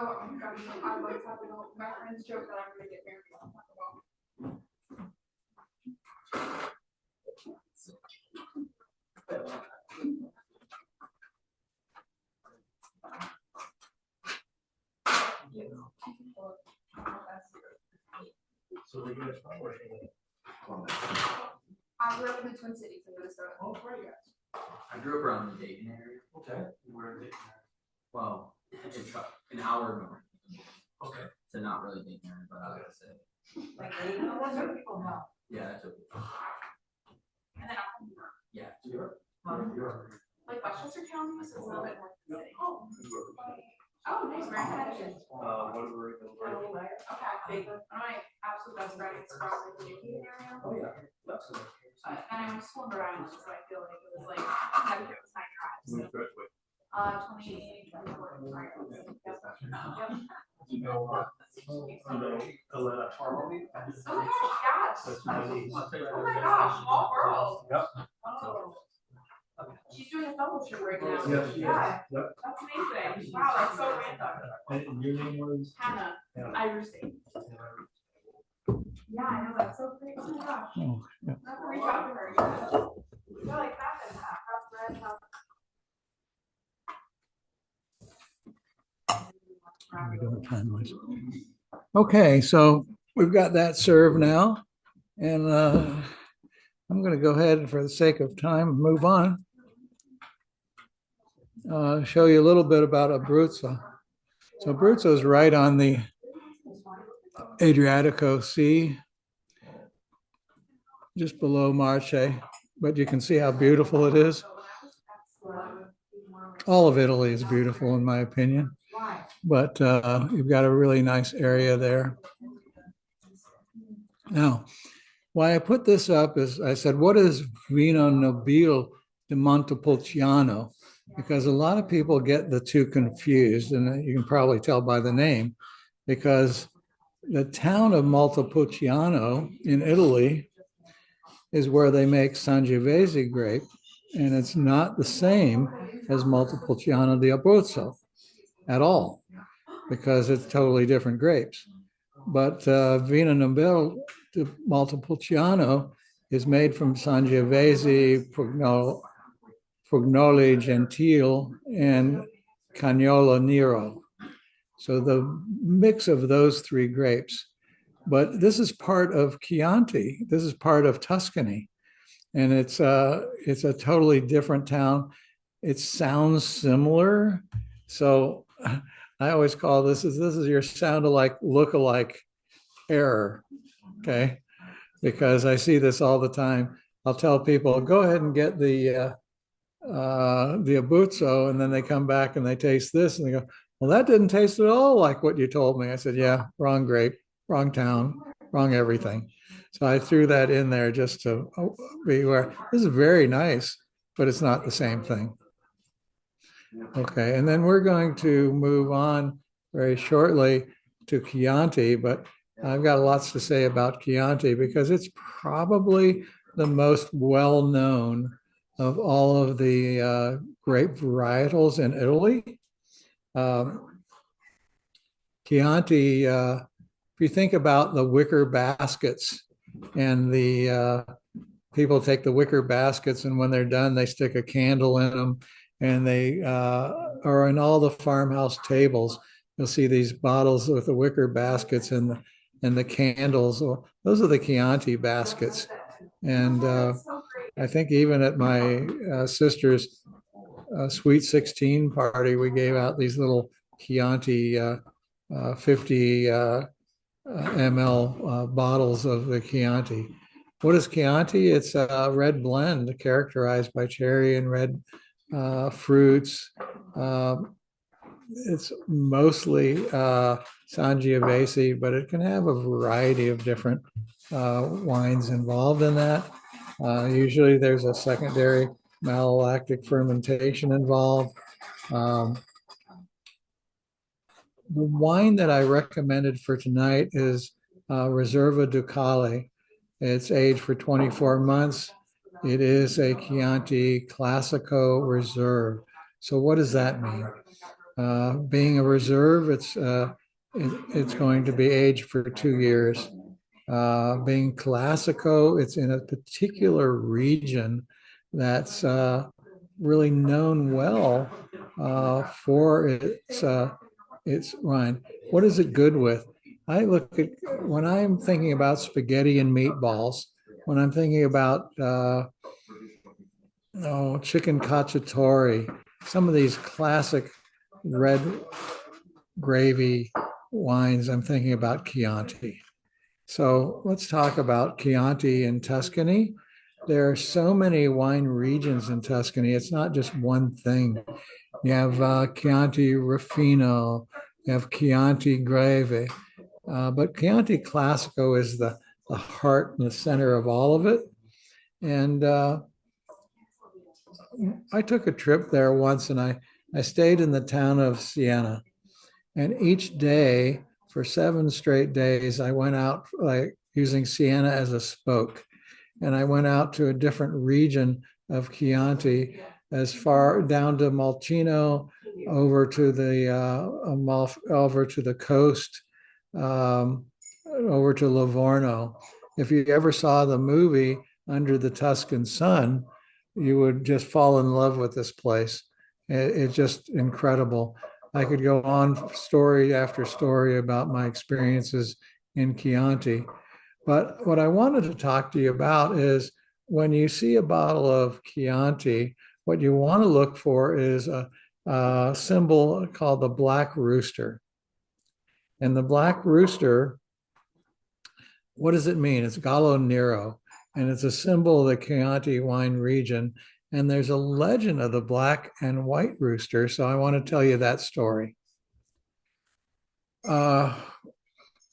Oh, I'm gosh, I like talking about, my friends joke that I'm gonna get married. I'll talk about. So they get I grew up in the Twin Cities in Minnesota. Oh, where are you guys? I grew up around the Dayton area. Okay. Where are they? Well, it's an hour north. Okay. So not really Dayton area, but I would say. Like, that's what people know. Yeah, that's okay. And then I'm from New York. Yeah. You're. Like Westchester County is a little bit more than the city. Oh, nice, very good. Whatever. Okay, one of my absolute best friends from the New area. Oh, yeah. That's it. And I went to school in Rhode Island, so I feel like it was like, it was my drive, so. 2024, sorry. Yep. You know, Elena Harmony. Oh my gosh, That's my niece. oh my gosh, small world. Yep. Oh. She's doing a fellowship right now. Yeah, she is. Yeah, Yep. that's amazing. Wow, that's so random. And your name was? Hannah, Yeah. Irish State. Yeah, I know, that's so great. Oh my gosh. Oh, yeah. I have to reach out to her. Yeah, like that and that. That's red. We don't have time much. Okay, so we've got that served now. And I'm going to go ahead and for the sake of time, move on. Show you a little bit about Abruzzo. So Abruzzo is right on the Adriatico Sea, just below Marche, but you can see how beautiful it is. All of Italy is beautiful in my opinion, but you've got a really nice area there. Now, why I put this up is I said, what is Vino Nobile di Montepulciano? Because a lot of people get the two confused, and you can probably tell by the name, because the town of Montepulciano in Italy is where they make Sangiovese grape, and it's not the same as Montepulciano di Abruzzo at all, because it's totally different grapes. But Vino Nobile di Montepulciano is made from Sangiovese, Pugnoli Gentile, and Cagnola Nero. So the mix of those three grapes. But this is part of Chianti. This is part of Tuscany. And it's a totally different town. It sounds similar. So I always call this is your sound-alike, look-alike error, okay? Because I see this all the time. I'll tell people, go ahead and get the Abruzzo, and then they come back and they taste this and they go, well, that didn't taste at all like what you told me. I said, yeah, wrong grape, wrong town, wrong everything. So I threw that in there just to be aware. This is very nice, but it's not the same thing. Okay, and then we're going to move on very shortly to Chianti, but I've got lots to say about Chianti because it's probably the most well-known of all of the grape varietals in Italy. Chianti, if you think about the wicker baskets and the people take the wicker baskets and when they're done, they stick a candle in them and they are in all the farmhouse tables. You'll see these bottles with the wicker baskets and the candles. Well, those are the Chianti baskets. And I think even at my sister's Sweet 16 party, we gave out these little Chianti 50 ml bottles of the Chianti. What is Chianti? It's a red blend characterized by cherry and red fruits. It's mostly Sangiovese, but it can have a variety of different wines involved in that. Usually there's a secondary malolactic fermentation involved. The wine that I recommended for tonight is Reserva Ducale. It's aged for 24 months. It is a Chianti Classico Reserve. So what does that mean? Being a reserve, it's going to be aged for 2 years. Being Classico, it's in a particular region that's really known well for its wine. What is it good with? I look at when I'm thinking about spaghetti and meatballs, when I'm thinking about chicken cacciatore, some of these classic red gravy wines, I'm thinking about Chianti. So let's talk about Chianti in Tuscany. There are so many wine regions in Tuscany. It's not just one thing. You have Chianti Ruffino, you have Chianti Greve, but Chianti Classico is the heart and the center of all of it. And I took a trip there once, and I stayed in the town of Siena. And each day for 7 straight days, I went out like using Siena as a spoke. And I went out to a different region of Chianti, as far down to Malcino, over to the coast, over to Livorno. If you ever saw the movie Under the Tuscan Sun, you would just fall in love with this place. It's just incredible. I could go on story after story about my experiences in Chianti. But what I wanted to talk to you about is when you see a bottle of Chianti, what you want to look for is a symbol called the Black Rooster. And the Black Rooster, what does it mean? It's Gallo Nero, and it's a symbol of the Chianti wine region. And there's a legend of the black and white rooster. So I want to tell you that story. The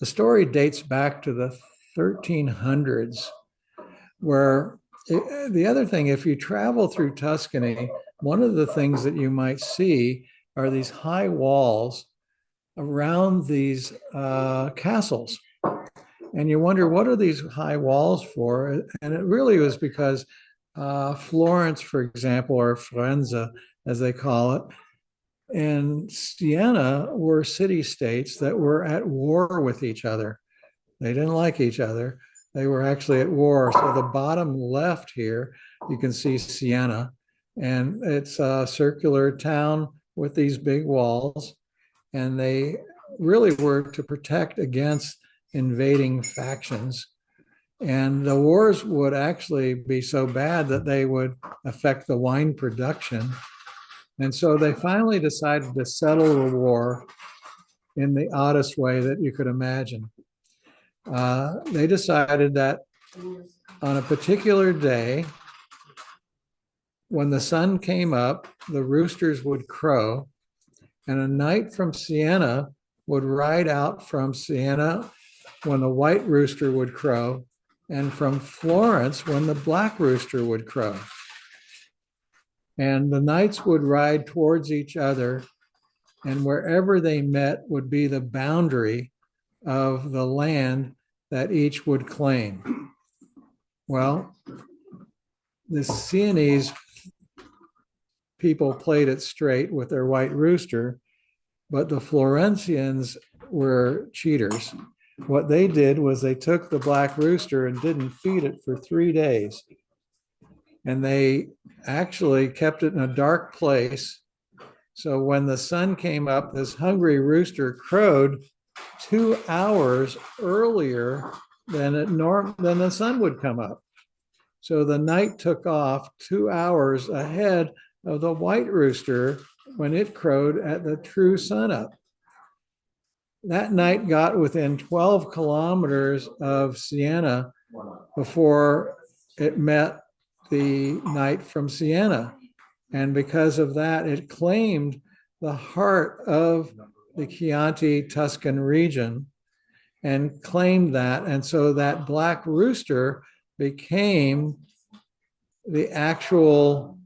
story dates back to the 1300s, where the other thing, if you travel through Tuscany, one of the things that you might see are these high walls around these castles. And you wonder, what are these high walls for? And it really was because Florence, for example, or Firenze, as they call it, and Siena were city-states that were at war with each other. They didn't like each other. They were actually at war. So the bottom left here, you can see Siena, and it's a circular town with these big walls. And they really were to protect against invading factions. And the wars would actually be so bad that they would affect the wine production. And so they finally decided to settle the war in the oddest way that you could imagine. They decided that on a particular day, when the sun came up, the roosters would crow, and a knight from Siena would ride out from Siena when the white rooster would crow, and from Florence when the black rooster would crow. And the knights would ride towards each other, and wherever they met would be the boundary of the land that each would claim. Well, the Sienese people played it straight with their white rooster, but the Florentians were cheaters. What they did was they took the black rooster and didn't feed it for 3 days. And they actually kept it in a dark place. So when the sun came up, this hungry rooster crowed 2 hours earlier than the sun would come up. So the knight took off 2 hours ahead of the white rooster when it crowed at the true sunup. That night got within 12 kilometers of Siena before it met the knight from Siena. And because of that, it claimed the heart of the Chianti Tuscan region and claimed that. And so that black rooster became the actual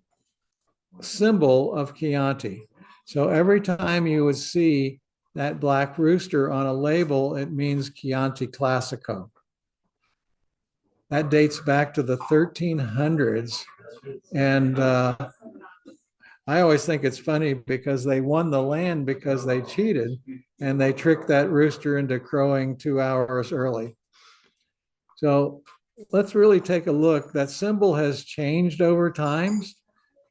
symbol of Chianti. So every time you would see that black rooster on a label, it means Chianti Classico. That dates back to the 1300s. And I always think it's funny because they won the land because they cheated and they tricked that rooster into crowing 2 hours early. So let's really take a look. That symbol has changed over times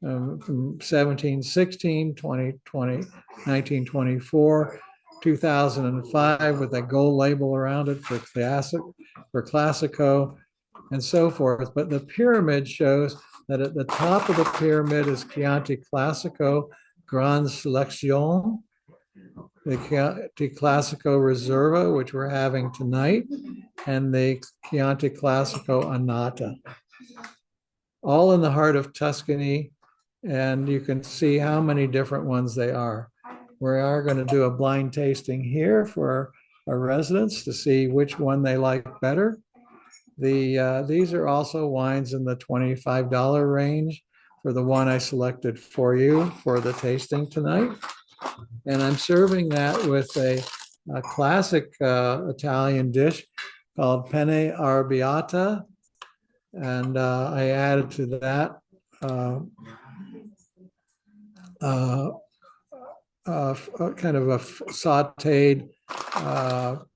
from 1716, 2020, 1924, 2005 with that gold label around it for Classico and so forth. But the pyramid shows that at the top of the pyramid is Chianti Classico Grande Selection, the Chianti Classico Reserva, which we're having tonight, and the Chianti Classico Annata. All in the heart of Tuscany, and you can see how many different ones they are. We are going to do a blind tasting here for our residents to see which one they like better. These are also wines in the $25 range for the one I selected for you for the tasting tonight. And I'm serving that with a classic Italian dish called penne arrabbiata. And I added to that kind of a sauteed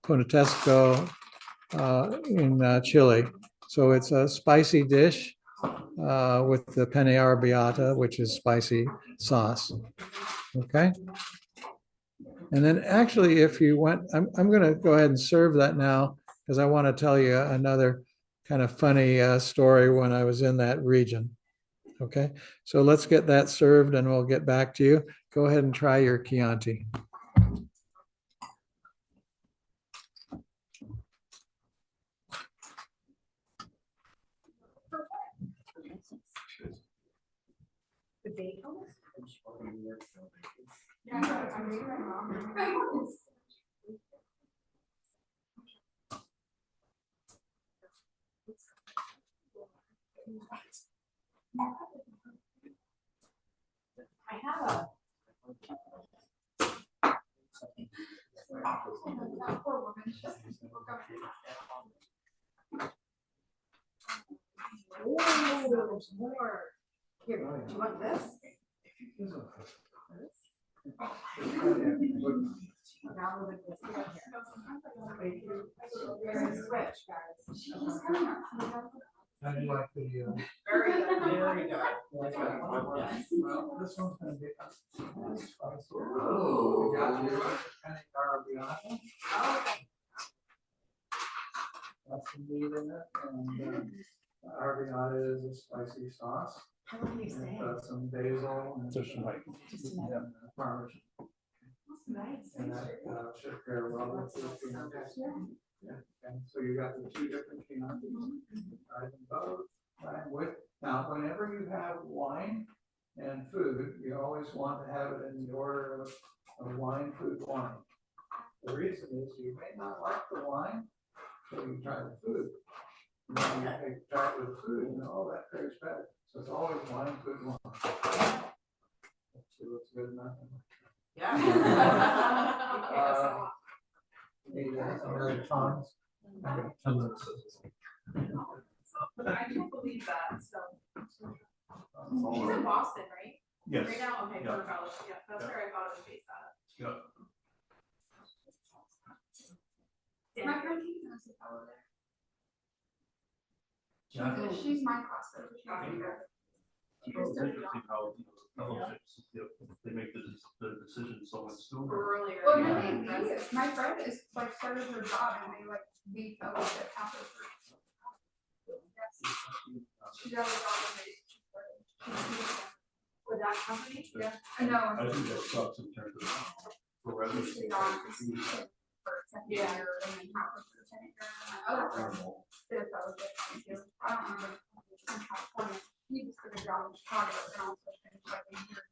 punatesco in Chile. So it's a spicy dish with the penne arrabbiata, which is spicy sauce. Okay. And then actually, if you went, I'm going to go ahead and serve that now because I want to tell you another kind of funny story when I was in that region. Okay. So let's get that served and we'll get back to you. Go ahead and try your Chianti. The bagel? I have a. Oh, there's more. Here, do you want this? Now with this here. We're gonna switch, guys. How do you like the? Very good, very good. Well, this one's going to be spicy. Oh, we got your penne arrabbiata. That's some meat in it, and arrabbiata is a spicy sauce. How do you say? And some basil and Just some like- parmesan. Nice. And that should pair well with the Chianti. Yeah, and so you got the two different Chiantis. Try them both. Right, now, whenever you have wine and food, you always want to have it in the order of wine, food, wine. The reason is you may not like the wine, so you try the food. And then you try it with the food, and oh, that pairs better. So it's always wine, food, wine. Let's see what's good enough. Yeah. Need another tongs? I can't believe that, so. She's in Boston, right? Yes. Right now, okay, Yeah. for college, yeah, that's Yeah. where I thought it was based out of. Yeah. Is my friend Keith knows the fellow there? Yeah. She's my class, so she's there. It's interesting how, fellowships, they make the decision so much sooner. Earlier. Well, yeah. no, they do. My friend is like started her job and they like leave fellowship halfway through. Yes. She got a job and they. With that company? Yeah, I know. I think that sucks in terms of for revenue. She got for second year and then halfway through second year. And my other friend did a fellowship too. I don't remember. In California. He just took a job in Chicago and also finished like a year.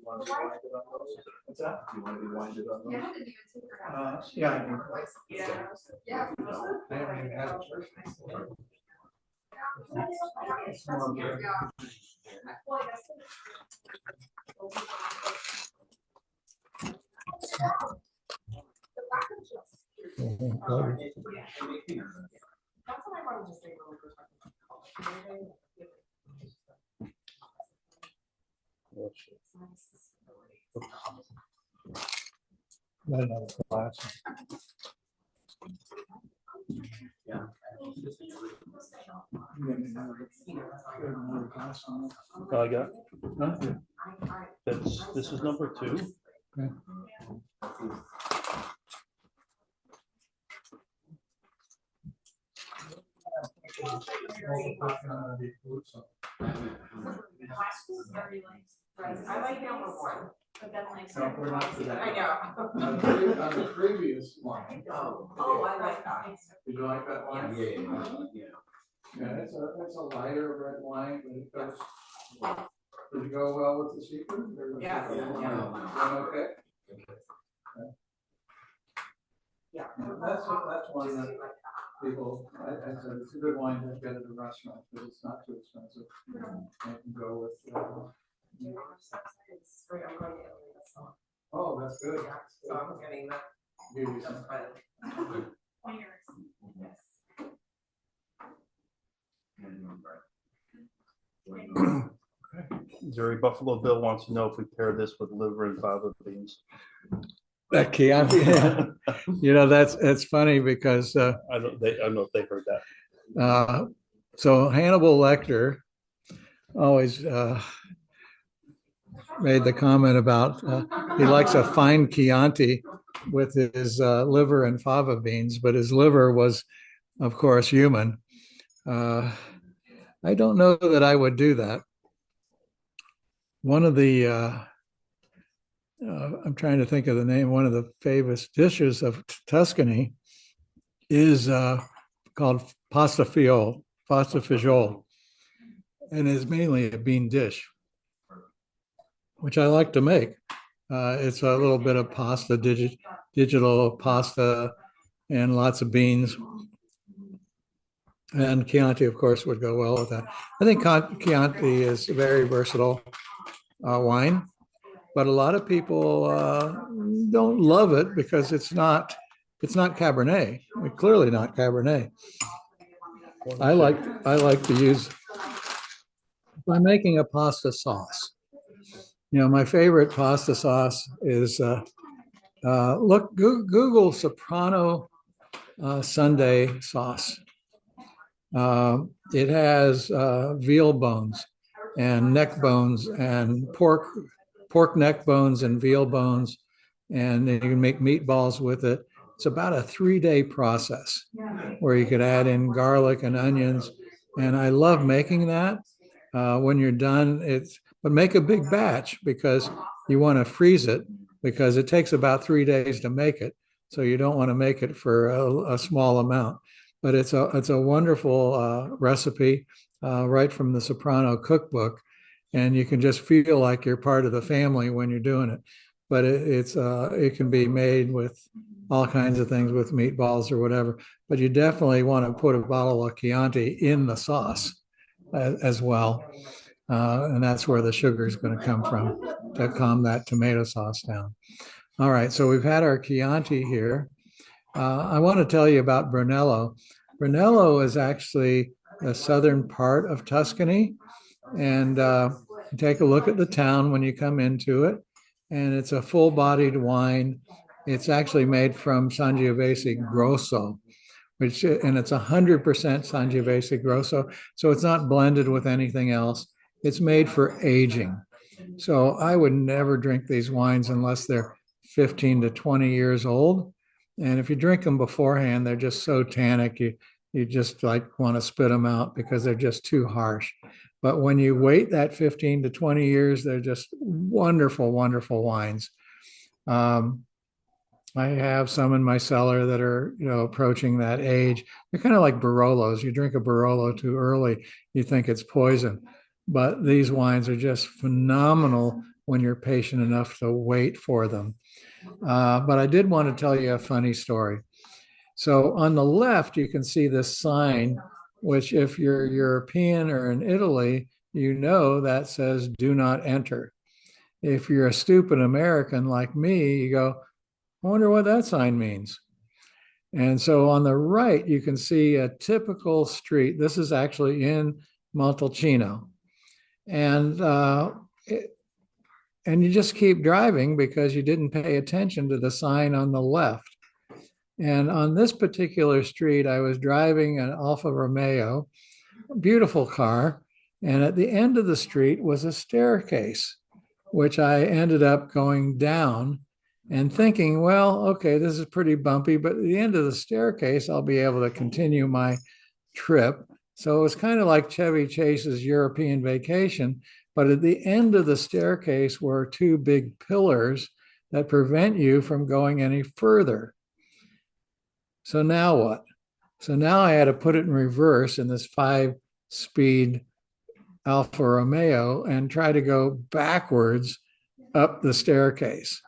What's that? You want to be winded up? Yeah, I didn't even take her out. Yeah, I do. Yeah. Yeah. I haven't even had a church. That's what I wanted to say really quick. Got another glass. Yeah. I got, huh? This is number 2. Okay. I like number 1. But then like. No, we're not today. I know. On the previous one, Oh, I like that. did you like that wine? Yeah. Yeah, it's a lighter red wine, but it goes, did it go well with the secret? Or was it Yes. okay? Yeah. That's one that people, I said, it's a good wine to get at a restaurant, but it's not too expensive. You can go with, It's great. I'm going to Italy this summer. oh, that's good. Yeah, so I'm getting that. Give you some. That's fun. Yes. Jerry Buffalo Bill wants to know if we pair this with liver and fava beans. That Chianti, you know, that's funny because, I don't know if they heard that. so Hannibal Lecter always made the comment about he likes a fine Chianti with his liver and fava beans, but his liver was, of course, human. I don't know that I would do that. One of the, I'm trying to think of the name, one of the famous dishes of Tuscany is called pasta fagioli, and is mainly a bean dish, which I like to make. It's a little bit of pasta, digital pasta, and lots of beans. And Chianti, of course, would go well with that. I think Chianti is a very versatile wine, but a lot of people don't love it because it's not Cabernet. I mean, clearly not Cabernet. I like to use, if I'm making a pasta sauce, you know, my favorite pasta sauce is Google Soprano Sunday sauce. It has veal bones and neck bones and pork neck bones and veal bones, and you can make meatballs with it. It's about a 3-day process where you could add in garlic and onions, and I love making that. When you're done, but make a big batch because you want to freeze it, because it takes about 3 days to make it. So you don't want to make it for a small amount. But it's a wonderful recipe right from the Soprano cookbook, and you can just feel like you're part of the family when you're doing it. But it can be made with all kinds of things, with meatballs or whatever. But you definitely want to put a bottle of Chianti in the sauce as well, and that's where the sugar is going to come from to calm that tomato sauce down. All right, so we've had our Chianti here. I want to tell you about Brunello. Brunello is actually the southern part of Tuscany, and take a look at the town when you come into it, and it's a full-bodied wine. It's actually made from Sangiovese Grosso, and it's 100% Sangiovese Grosso, so it's not blended with anything else. It's made for aging. So I would never drink these wines unless they're 15 to 20 years old. And if you drink them beforehand, they're just so tannic, you just like want to spit them out because they're just too harsh. But when you wait that 15 to 20 years, they're just wonderful, wonderful wines. I have some in my cellar that are, approaching that age. They're kind of like Barolos. You drink a Barolo too early, you think it's poison. But these wines are just phenomenal when you're patient enough to wait for them. But I did want to tell you a funny story. So on the left, you can see this sign, which if you're European or in Italy, that says do not enter. If you're a stupid American like me, you go, I wonder what that sign means. And so on the right, you can see a typical street. This is actually in Montalcino. And and you just keep driving because you didn't pay attention to the sign on the left. And on this particular street, I was driving an Alfa Romeo, beautiful car. And at the end of the street was a staircase, which I ended up going down and thinking, well, okay, this is pretty bumpy, but at the end of the staircase, I'll be able to continue my trip. So it was kind of like Chevy Chase's European vacation, but at the end of the staircase were two big pillars that prevent you from going any further. So now what? So now I had to put it in reverse in this 5-speed Alfa Romeo and try to go backwards up the staircase.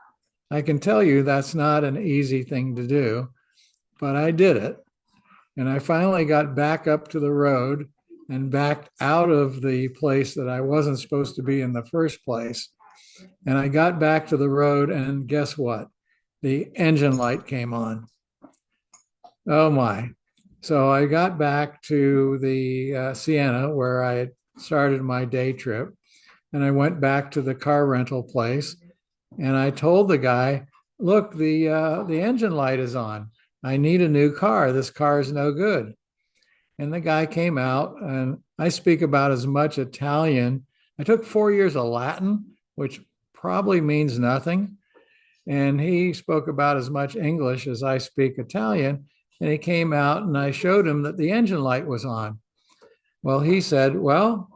I can tell you that's not an easy thing to do, but I did it. And I finally got back up to the road and backed out of the place that I wasn't supposed to be in the first place. And I got back to the road, and guess what? The engine light came on. Oh my. So I got back to the Sienna where I had started my day trip, and I went back to the car rental place, and I told the guy, look, the engine light is on. I need a new car. This car is no good. And the guy came out, and I speak about as much Italian. I took 4 years of Latin, which probably means nothing. And he spoke about as much English as I speak Italian. And he came out, and I showed him that the engine light was on. Well, he said, well,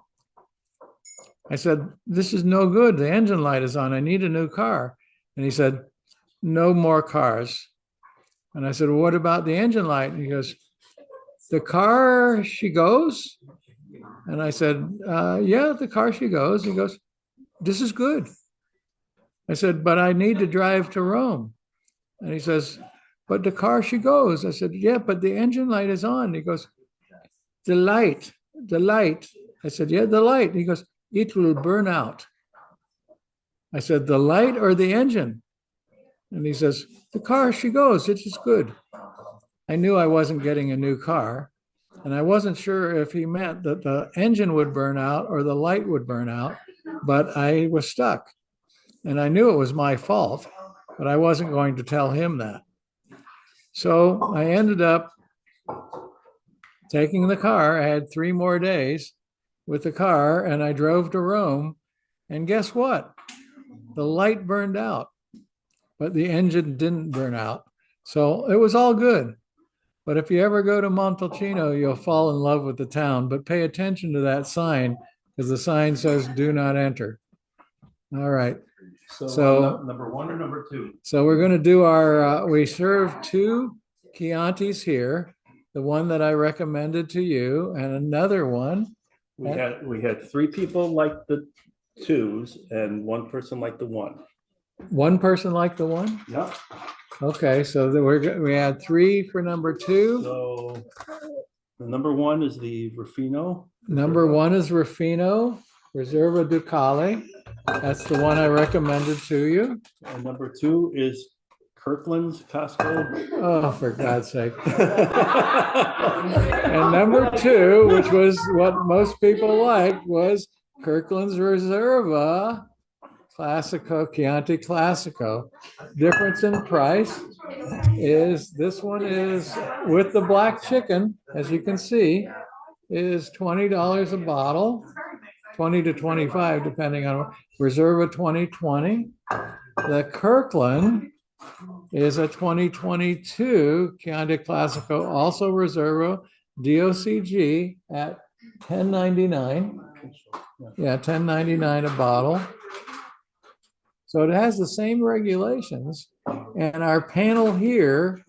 I said, this is no good. The engine light is on. I need a new car. And he said, no more cars. And I said, well, what about the engine light? And he goes, the car she goes? And I said, yeah, the car she goes. He goes, this is good. I said, but I need to drive to Rome. And he says, but the car she goes. I said, yeah, but the engine light is on. He goes, the light. I said, yeah, the light. He goes, it will burn out. I said, the light or the engine? And he says, the car she goes, it is good. I knew I wasn't getting a new car, and I wasn't sure if he meant that the engine would burn out or the light would burn out, but I was stuck. And I knew it was my fault, but I wasn't going to tell him that. So I ended up taking the car. I had 3 more days with the car, and I drove to Rome. And guess what? The light burned out, but the engine didn't burn out. So it was all good. But if you ever go to Montalcino, you'll fall in love with the town. But pay attention to that sign, because the sign says do not enter. All right. So number 1 or number 2? So we're going to do our, we served 2 Chiantis here, the one that I recommended to you, and another one. We had 3 people like the 2s and 1 person like the 1. One person like the 1? Yep. Okay, so we had 3 for number 2. So the number 1 is the Ruffino. Number 1 is Ruffino, Reserva Ducale. That's the one I recommended to you. And number 2 is Kirkland's Costco. Oh, for God's sake. And number 2, which was what most people liked, was Kirkland's Reserva Classico, Chianti Classico. Difference in price is this one is with the black chicken, as you can see, is $20 a bottle, 20 to 25, depending on Reserva 2020. The Kirkland is a 2022 Chianti Classico, also Reserva DOCG at $10.99. Yeah, $10.99 a bottle. So it has the same regulations, and our panel here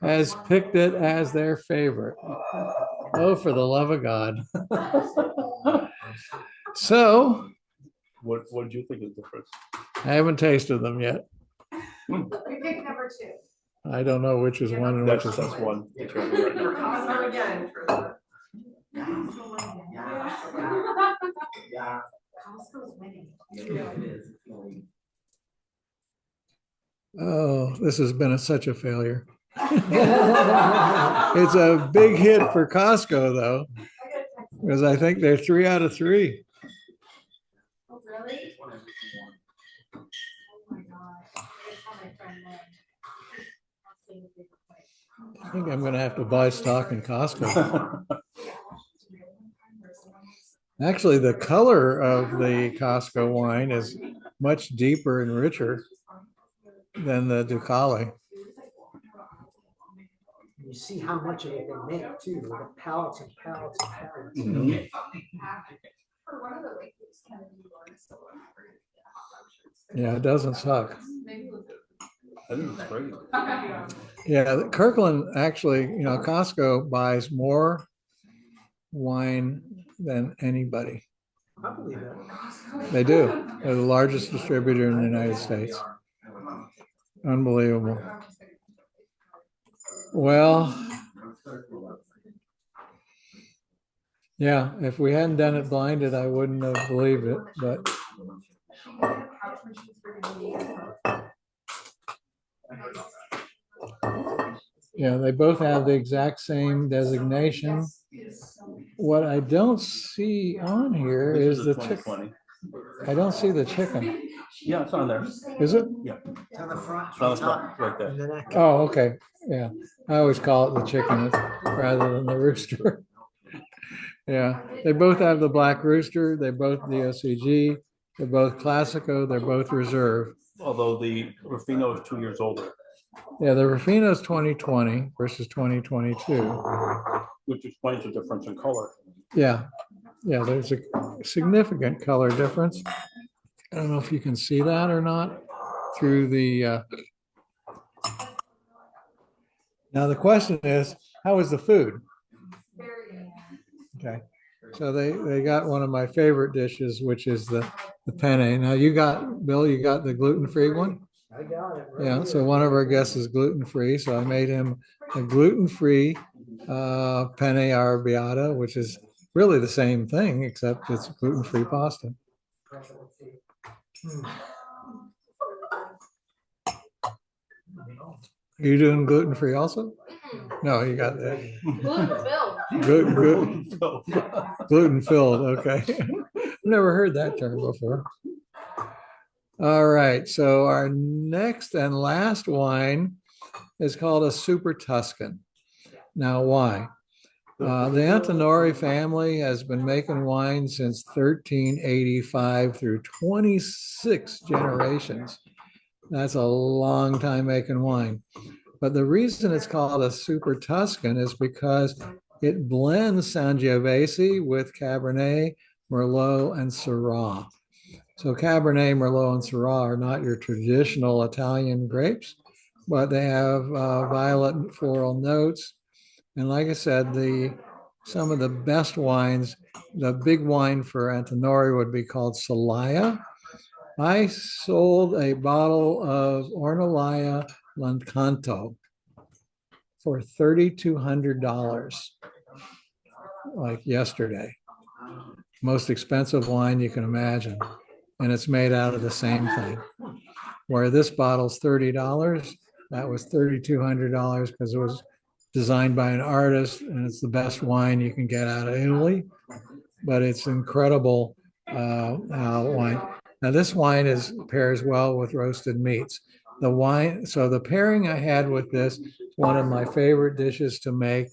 has picked it as their favorite. Oh, for the love of God. So, What did you think is the difference? I haven't tasted them yet. We picked number 2. I don't know which is one and which That's is. one. Costco again. Costco's winning. Oh, this has been such a failure. It's a big hit for Costco, though, because I think they're 3 out of 3. Oh, really? think I'm gonna have to buy stock in Costco. Actually, the color of the Costco wine is much deeper and richer than the Ducale. You see how much of it they make too, with the pallets and pallets and pallets. Mhm. For one of the late groups, Kennedy Lawrence, so I'm not very- Yeah, it doesn't suck. Maybe we'll do- I think it's great. Yeah, Kirkland actually, Costco buys more wine than anybody. I believe that. They do. They're the largest distributor in the United States. Unbelievable. Well, yeah, if we hadn't done it blinded, I wouldn't have believed it, but yeah, they both have the exact same designation. What I don't see on here This is a the chicken. 2020. I don't see the chicken. Yeah, it's on there. Is it? Yeah. It's on the front. It's on the front, right there. And the neck. Oh, okay. Yeah. I always call it the chicken rather than the rooster. Yeah. They both have the black rooster. They both DOCG. They're both Classico. They're both Reserve. Although the Rufino is 2 years older, Yeah. The Rufino is 2020 versus 2022. which explains the difference in color. Yeah. Yeah. There's a significant color difference. I don't know if you can see that or not through the. Now the question is, how is the food? Okay, so they got one of my favorite dishes, which is the penne. Now Bill, you got the gluten-free one? I got it. right Yeah, here. so one of our guests is gluten-free, so I made him a gluten-free penne arrabbiata, which is really the same thing, except it's gluten-free pasta. Are you doing gluten-free also? No, you got that. Gluten-filled, okay. I've never heard that term before. All right, so our next and last wine is called a Super Tuscan. Now, why? The Antinori family has been making wine since 1385 through 26 generations. That's a long time making wine. But the reason it's called a Super Tuscan is because it blends Sangiovese with Cabernet, Merlot, and Syrah. So Cabernet, Merlot, and Syrah are not your traditional Italian grapes, but they have violet and floral notes. And like I said, some of the best wines, the big wine for Antinori would be called Celaya. I sold a bottle of Ornellaia Lancanto for $3,200 like yesterday. Most expensive wine you can imagine. And it's made out of the same thing. Where this bottle's $30, that was $3,200 because it was designed by an artist and it's the best wine you can get out of Italy. But it's incredible wine. Now this wine pairs well with roasted meats. So the pairing I had with this is one of my favorite dishes to make,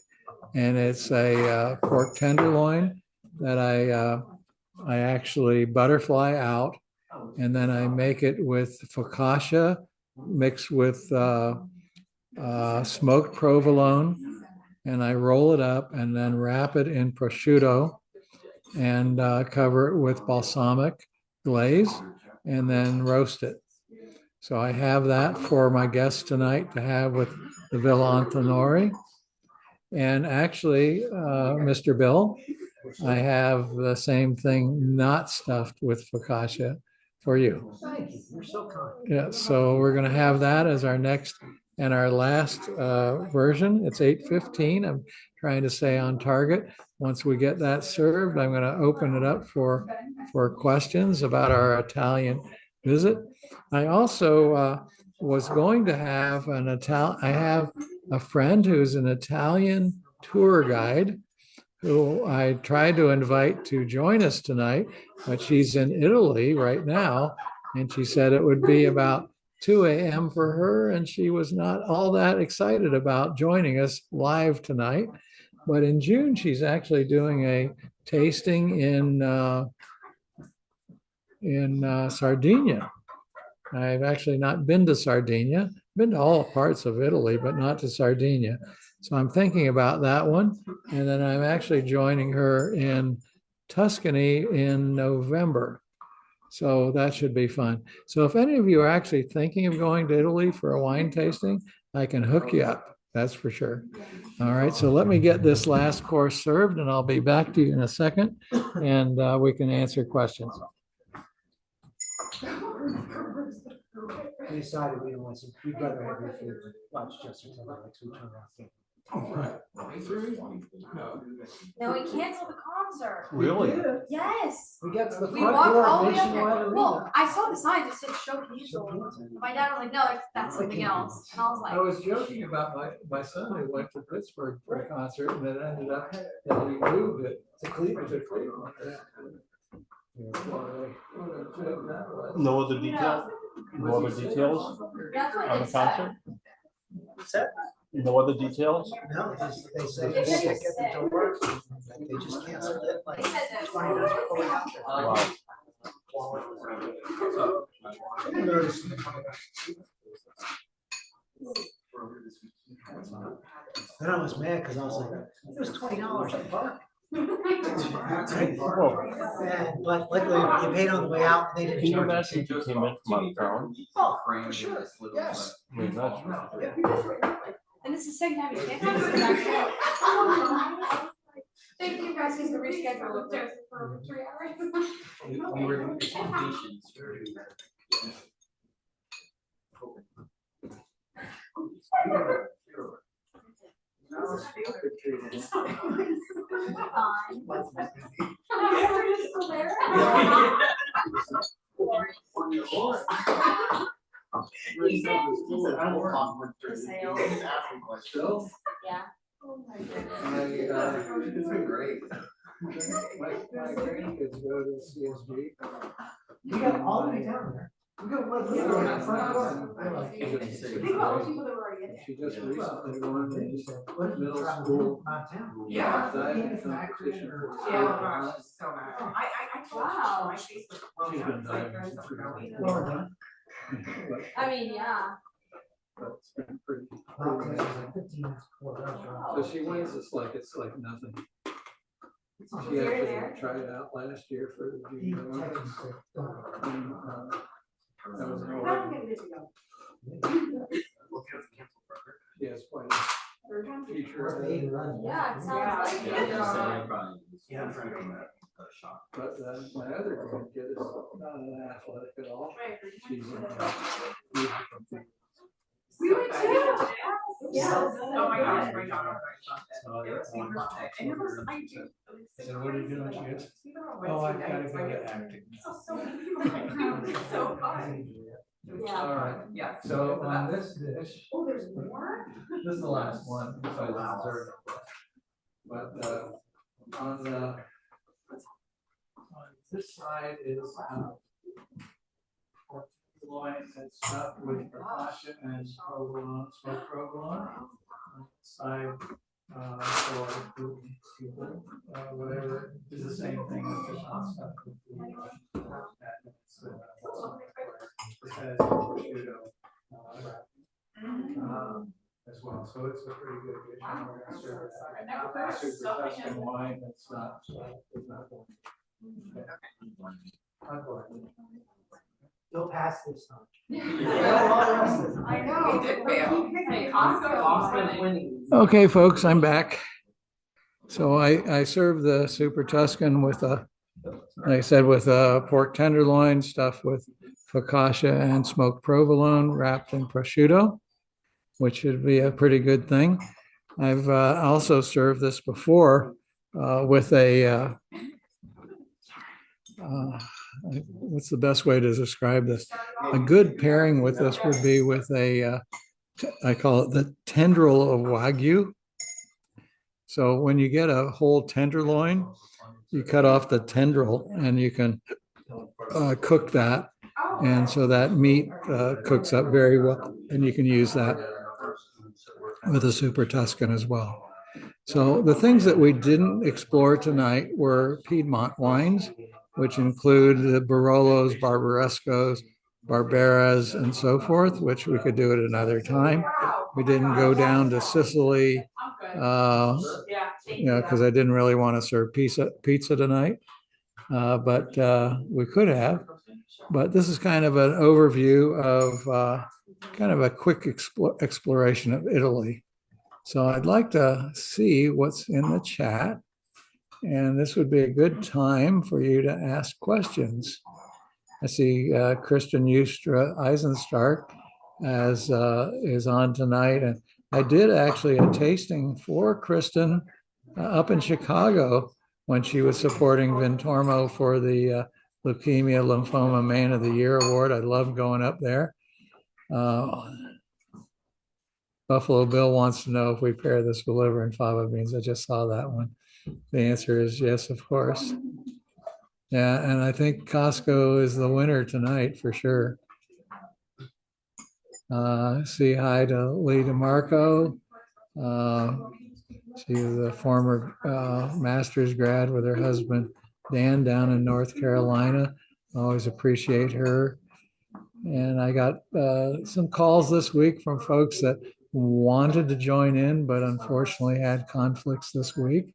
and it's a pork tenderloin that I actually butterfly out, and then I make it with focaccia mixed with smoked provolone, and I roll it up and then wrap it in prosciutto and cover it with balsamic glaze and then roast it. So I have that for my guests tonight to have with the Villa Antinori. And actually, Mr. Bill, I have the same thing not stuffed with focaccia for you. Thank you. You're so kind. Yeah, so we're going to have that as our next and our last version. It's 8:15. I'm trying to stay on target. Once we get that served, I'm going to open it up for questions about our Italian visit. I also was going to have I have a friend who's an Italian tour guide who I tried to invite to join us tonight, but she's in Italy right now. And she said it would be about 2 a.m. for her, and she was not all that excited about joining us live tonight. But in June, she's actually doing a tasting in Sardinia. I've actually not been to Sardinia, been to all parts of Italy, but not to Sardinia. So I'm thinking about that one. And then I'm actually joining her in Tuscany in November. So that should be fun. So if any of you are actually thinking of going to Italy for a wine tasting, I can hook you up. That's for sure. All right. So let me get this last course served and I'll be back to you in a second and we can answer questions. We decided we didn't want to, we'd rather have your favorite lunch just or something like we turn around. No, we canceled the concert. Really? Yes. We got to the We front walked door all of the way up Nationwide there. Arena. Well, I saw the sign that said show canceled. So My dad was like, no, that's something else. And I was I like, was joking about my son who went to Pittsburgh for a concert and it ended up that he moved it to Cleveland. to Cleveland. No other details? No other details that's what on it the said. concert? Set? No other details? No, they say you stick at the door. They just canceled it. Like, They said that. 20 minutes before we got there. Wow. Then I was mad because I was like, it was $20 a buck. And, but luckily you paid on the way out. They didn't Can you charge imagine us. if you came in from out of town? Oh, for sure. Yes. I mean, that's. And this is the second time you canceled. Thank you guys for the reschedule for 3 hours. We were impatients. Yeah. It's been great. My grandkids go to CSG. You got all the way down there. We got one here on the front door. They're like, Think about all the people that were already in there. She just recently won They the just said, what if you middle travel school out of town? Yeah. diving competition for Yeah, school. gosh, she's so mad. I told her Wow. my Facebook. She's been diving friends since that she were was going. Well done. I mean, yeah. But it's been pretty Well, it was amazing. like 15 minutes before that. So she wins, it's like nothing. She You're actually there? tried it out last year for the He junior Olympics. texted and said, don't worry. And, that was an I'm award. gonna get to go. She has quite a future. They run. Yeah, it sounds like Yeah. it. Yeah. But my other grandkid is not an athletic at all. She's in We went too. Yes. Oh my gosh, my daughter. So, It was my birthday. And it was, I do. So what are you doing? She goes, Even on "Oh, I've Wednesday gotta nights, go I to get acting." so many people in my room. It's so fun. Yeah. All right. Yes. So it's the on best. this dish, Oh, there's more? this is the last one, besides dessert. But on this side is loin and stuffed with focaccia and provolone, smoked provolone. On the side for people, whatever is the same thing as just on stuff with the it has prosciutto as well, so it's a pretty good dish. And we're gonna serve it out. Super Tuscan wine that's not. It's not going. You'll pass this time. I know. We did fail. Hey, Costco's winning. Okay, folks, I'm back. So I served the Super Tuscan with like I said, with pork tenderloin stuffed with focaccia and smoked provolone wrapped in prosciutto, which should be a pretty good thing. I've also served this before with a, what's the best way to describe this? A good pairing with this would be with a, I call it the tendril of Wagyu. So when you get a whole tenderloin, you cut off the tendril and you can cook that And so that meat cooks up very well, and you can use that with a Super Tuscan as well. So the things that we didn't explore tonight were Piedmont wines, which include the Barolos, Barbarescos, Barberas, and so forth, which we could do at another time. We didn't go down to Sicily, because I didn't really want to serve pizza tonight, but we could have. But this is kind of an overview of kind of a quick exploration of Italy. So I'd like to see what's in the chat. And this would be a good time for you to ask questions. I see Kristen Eustra Eisenstark is on tonight. And I did actually a tasting for Kristen up in Chicago when she was supporting Ventormo for the Leukemia Lymphoma Man of the Year Award. I love going up there. Buffalo Bill wants to know if we pair this with liver and fava beans. I just saw that one. The answer is yes, of course. Yeah, and I think Costco is the winner tonight for sure. Say hi to Lee DeMarco. She's a former master's grad with her husband, Dan, down in North Carolina. Always appreciate her. And I got some calls this week from folks that wanted to join in, but unfortunately had conflicts this week.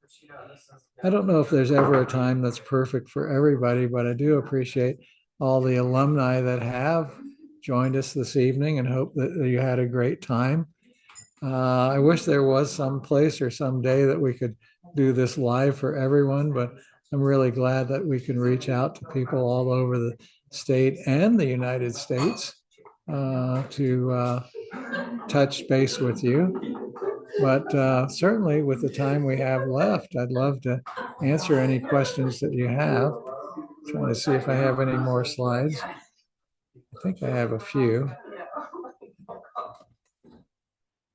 I don't know if there's ever a time that's perfect for everybody, but I do appreciate all the alumni that have joined us this evening and hope that you had a great time. I wish there was some place or some day that we could do this live for everyone, but I'm really glad that we can reach out to people all over the state and the United States to touch base with you. But certainly with the time we have left, I'd love to answer any questions that you have. I'm trying to see if I have any more slides. I think I have a few.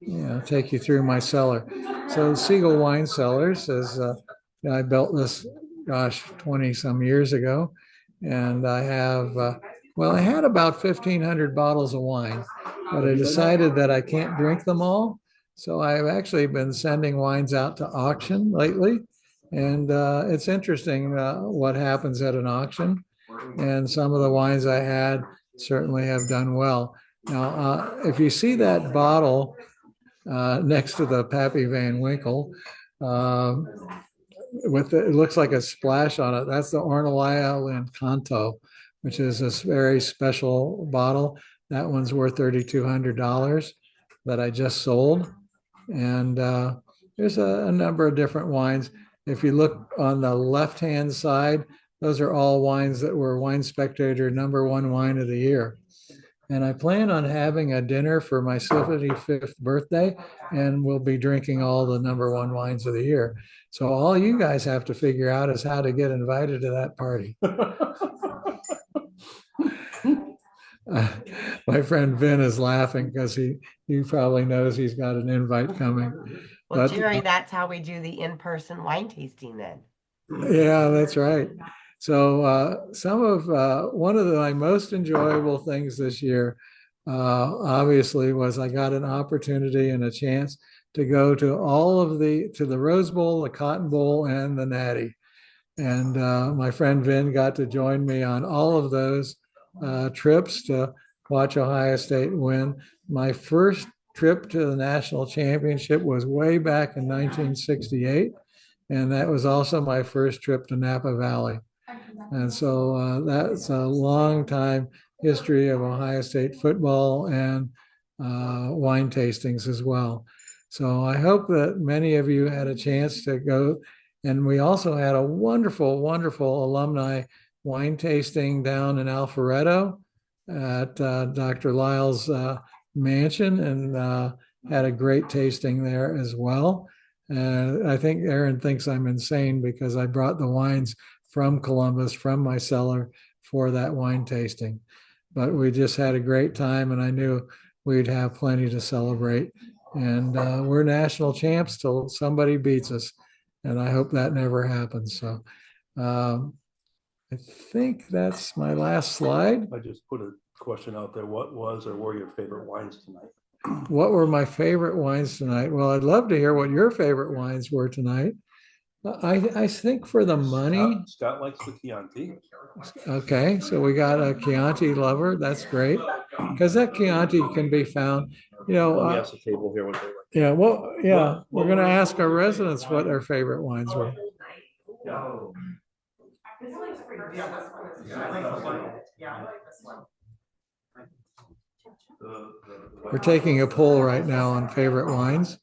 Yeah, I'll take you through my cellar. So Siegel Wine Cellars is, I built this, 20 some years ago. And I have, I had about 1,500 bottles of wine, but I decided that I can't drink them all. So I've actually been sending wines out to auction lately. And it's interesting what happens at an auction. And some of the wines I had certainly have done well. Now, if you see that bottle next to the Pappy Van Winkle, it looks like a splash on it. That's the Ornellaia Lancanto, which is this very special bottle. That one's worth $3,200 that I just sold. And there's a number of different wines. If you look on the left-hand side, those are all wines that were Wine Spectator #1 wine of the year. And I plan on having a dinner for my 75th birthday, and we'll be drinking all the #1 wines of the year. So all you guys have to figure out is how to get invited to that party. My friend Vin is laughing because he probably knows he's got an invite coming. Well, Jerry, that's how we do the in-person wine tasting then. Yeah, that's right. So some of one of my most enjoyable things this year, obviously, was I got an opportunity and a chance to go to to the Rose Bowl, the Cotton Bowl, and the Natty. And my friend Vin got to join me on all of those trips to watch Ohio State win. My first trip to the national championship was way back in 1968. And that was also my first trip to Napa Valley. And so that's a long time history of Ohio State football and wine tastings as well. So I hope that many of you had a chance to go. And we also had a wonderful, wonderful alumni wine tasting down in Alpharetta at Dr. Lyle's mansion, and had a great tasting there as well. I think Aaron thinks I'm insane because I brought the wines from Columbus, from my cellar, for that wine tasting. But we just had a great time, and I knew we'd have plenty to celebrate. And we're national champs till somebody beats us. And I hope that never happens. So I think that's my last slide. I just put a question out there. What was or were your favorite wines tonight? What were my favorite wines tonight? Well, I'd love to hear what your favorite wines were tonight. I think for the money, Scott likes the Chianti. okay, so we got a Chianti lover. That's great. Because that Chianti can be found, you know, Let me ask the table here what they like. yeah, well, yeah, we're gonna ask our residents what their favorite wines were. This one's pretty, yeah, this one is, I like the one, yeah, I like this one. We're taking a poll right now on favorite wines.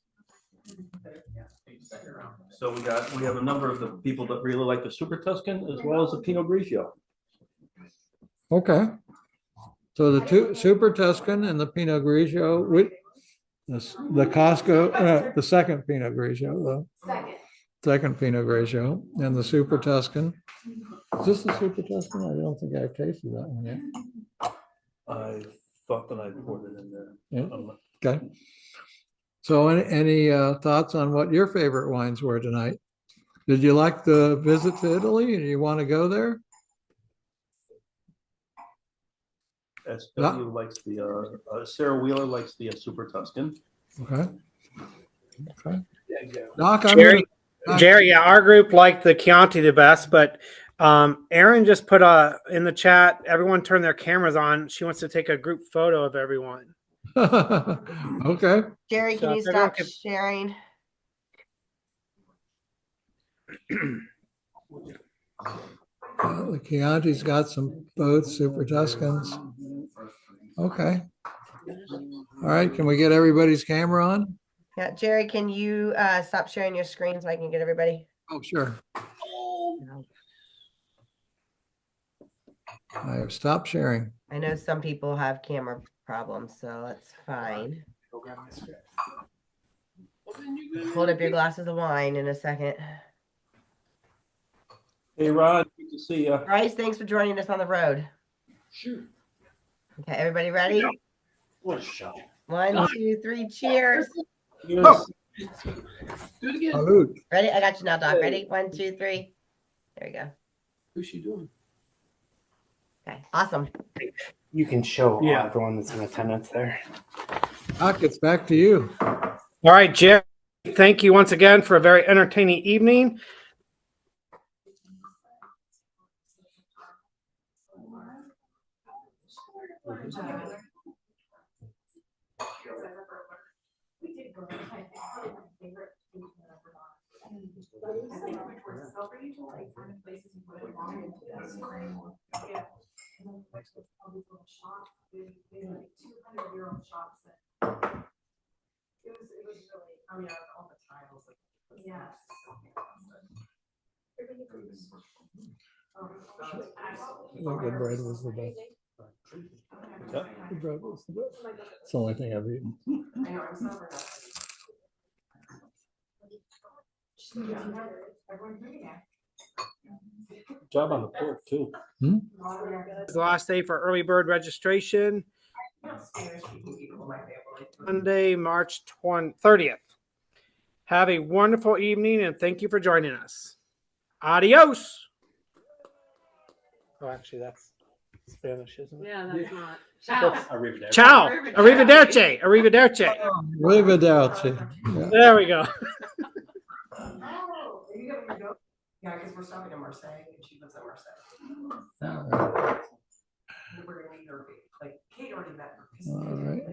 So we have a number of the people that really like the Super Tuscan as well as the Pinot Grigio. Okay. So the two Super Tuscan and the Pinot Grigio with the Costco, the second Pinot Grigio, though. Second Pinot Grigio and the Super Tuscan. Is this the Super Tuscan? I don't think I've tasted that one yet. I thought that I poured it in there. Yeah. Okay. So any thoughts on what your favorite wines were tonight? Did you like the visit to Italy and you want to go there? SW likes the, Sarah Wheeler likes the Super Tuscan. Okay. Okay. Doc, Jerry, yeah, our group liked the Chianti the best, but Erin just put in the chat, everyone turn their cameras on. She wants to take a group photo of everyone. Okay. Jerry, So can you if everyone stop can- sharing? The Chianti's got some both Super Tuscans. Okay. All right. Can we get everybody's camera on? Yeah, Jerry, can you stop sharing your screen so I can get everybody? Oh, sure. I have stopped sharing. I know some people have camera problems, so that's fine. Hold up your glasses of wine in a second. Hey, Rod, good to see you. Bryce, thanks for joining us on the road. Sure. Okay, everybody ready? What a shot. 1, 2, 3, cheers. Oh. Do it again. Salud. Ready? I got you now, Doc. Ready? 1, 2, 3. There we go. Who's she doing? Okay, awesome. You can show Yeah. everyone that's in attendance there. Doc, it's back to you. All right, Jerry, thank you once again for a very entertaining evening. It was really, I mean, all the tiles. Yes. I think the bread was the best. The bread was the best. It's the only thing I've eaten. I know, I'm sober now. Good job on the pork, too. It's the last day for early bird registration, Monday, March 30th. Have a wonderful evening and thank you for joining us. Adios. Oh, actually, that's Spanish, isn't it? Yeah, that's not. Arrivederci. Ciao. Arrivederci. Arrivederci. Arrivederci. Yeah. There we go. Oh, you got to go. Yeah, because we're stopping in Marseille and she lives in Marseille. All right. We're gonna meet her, like, Kate already met her. All right.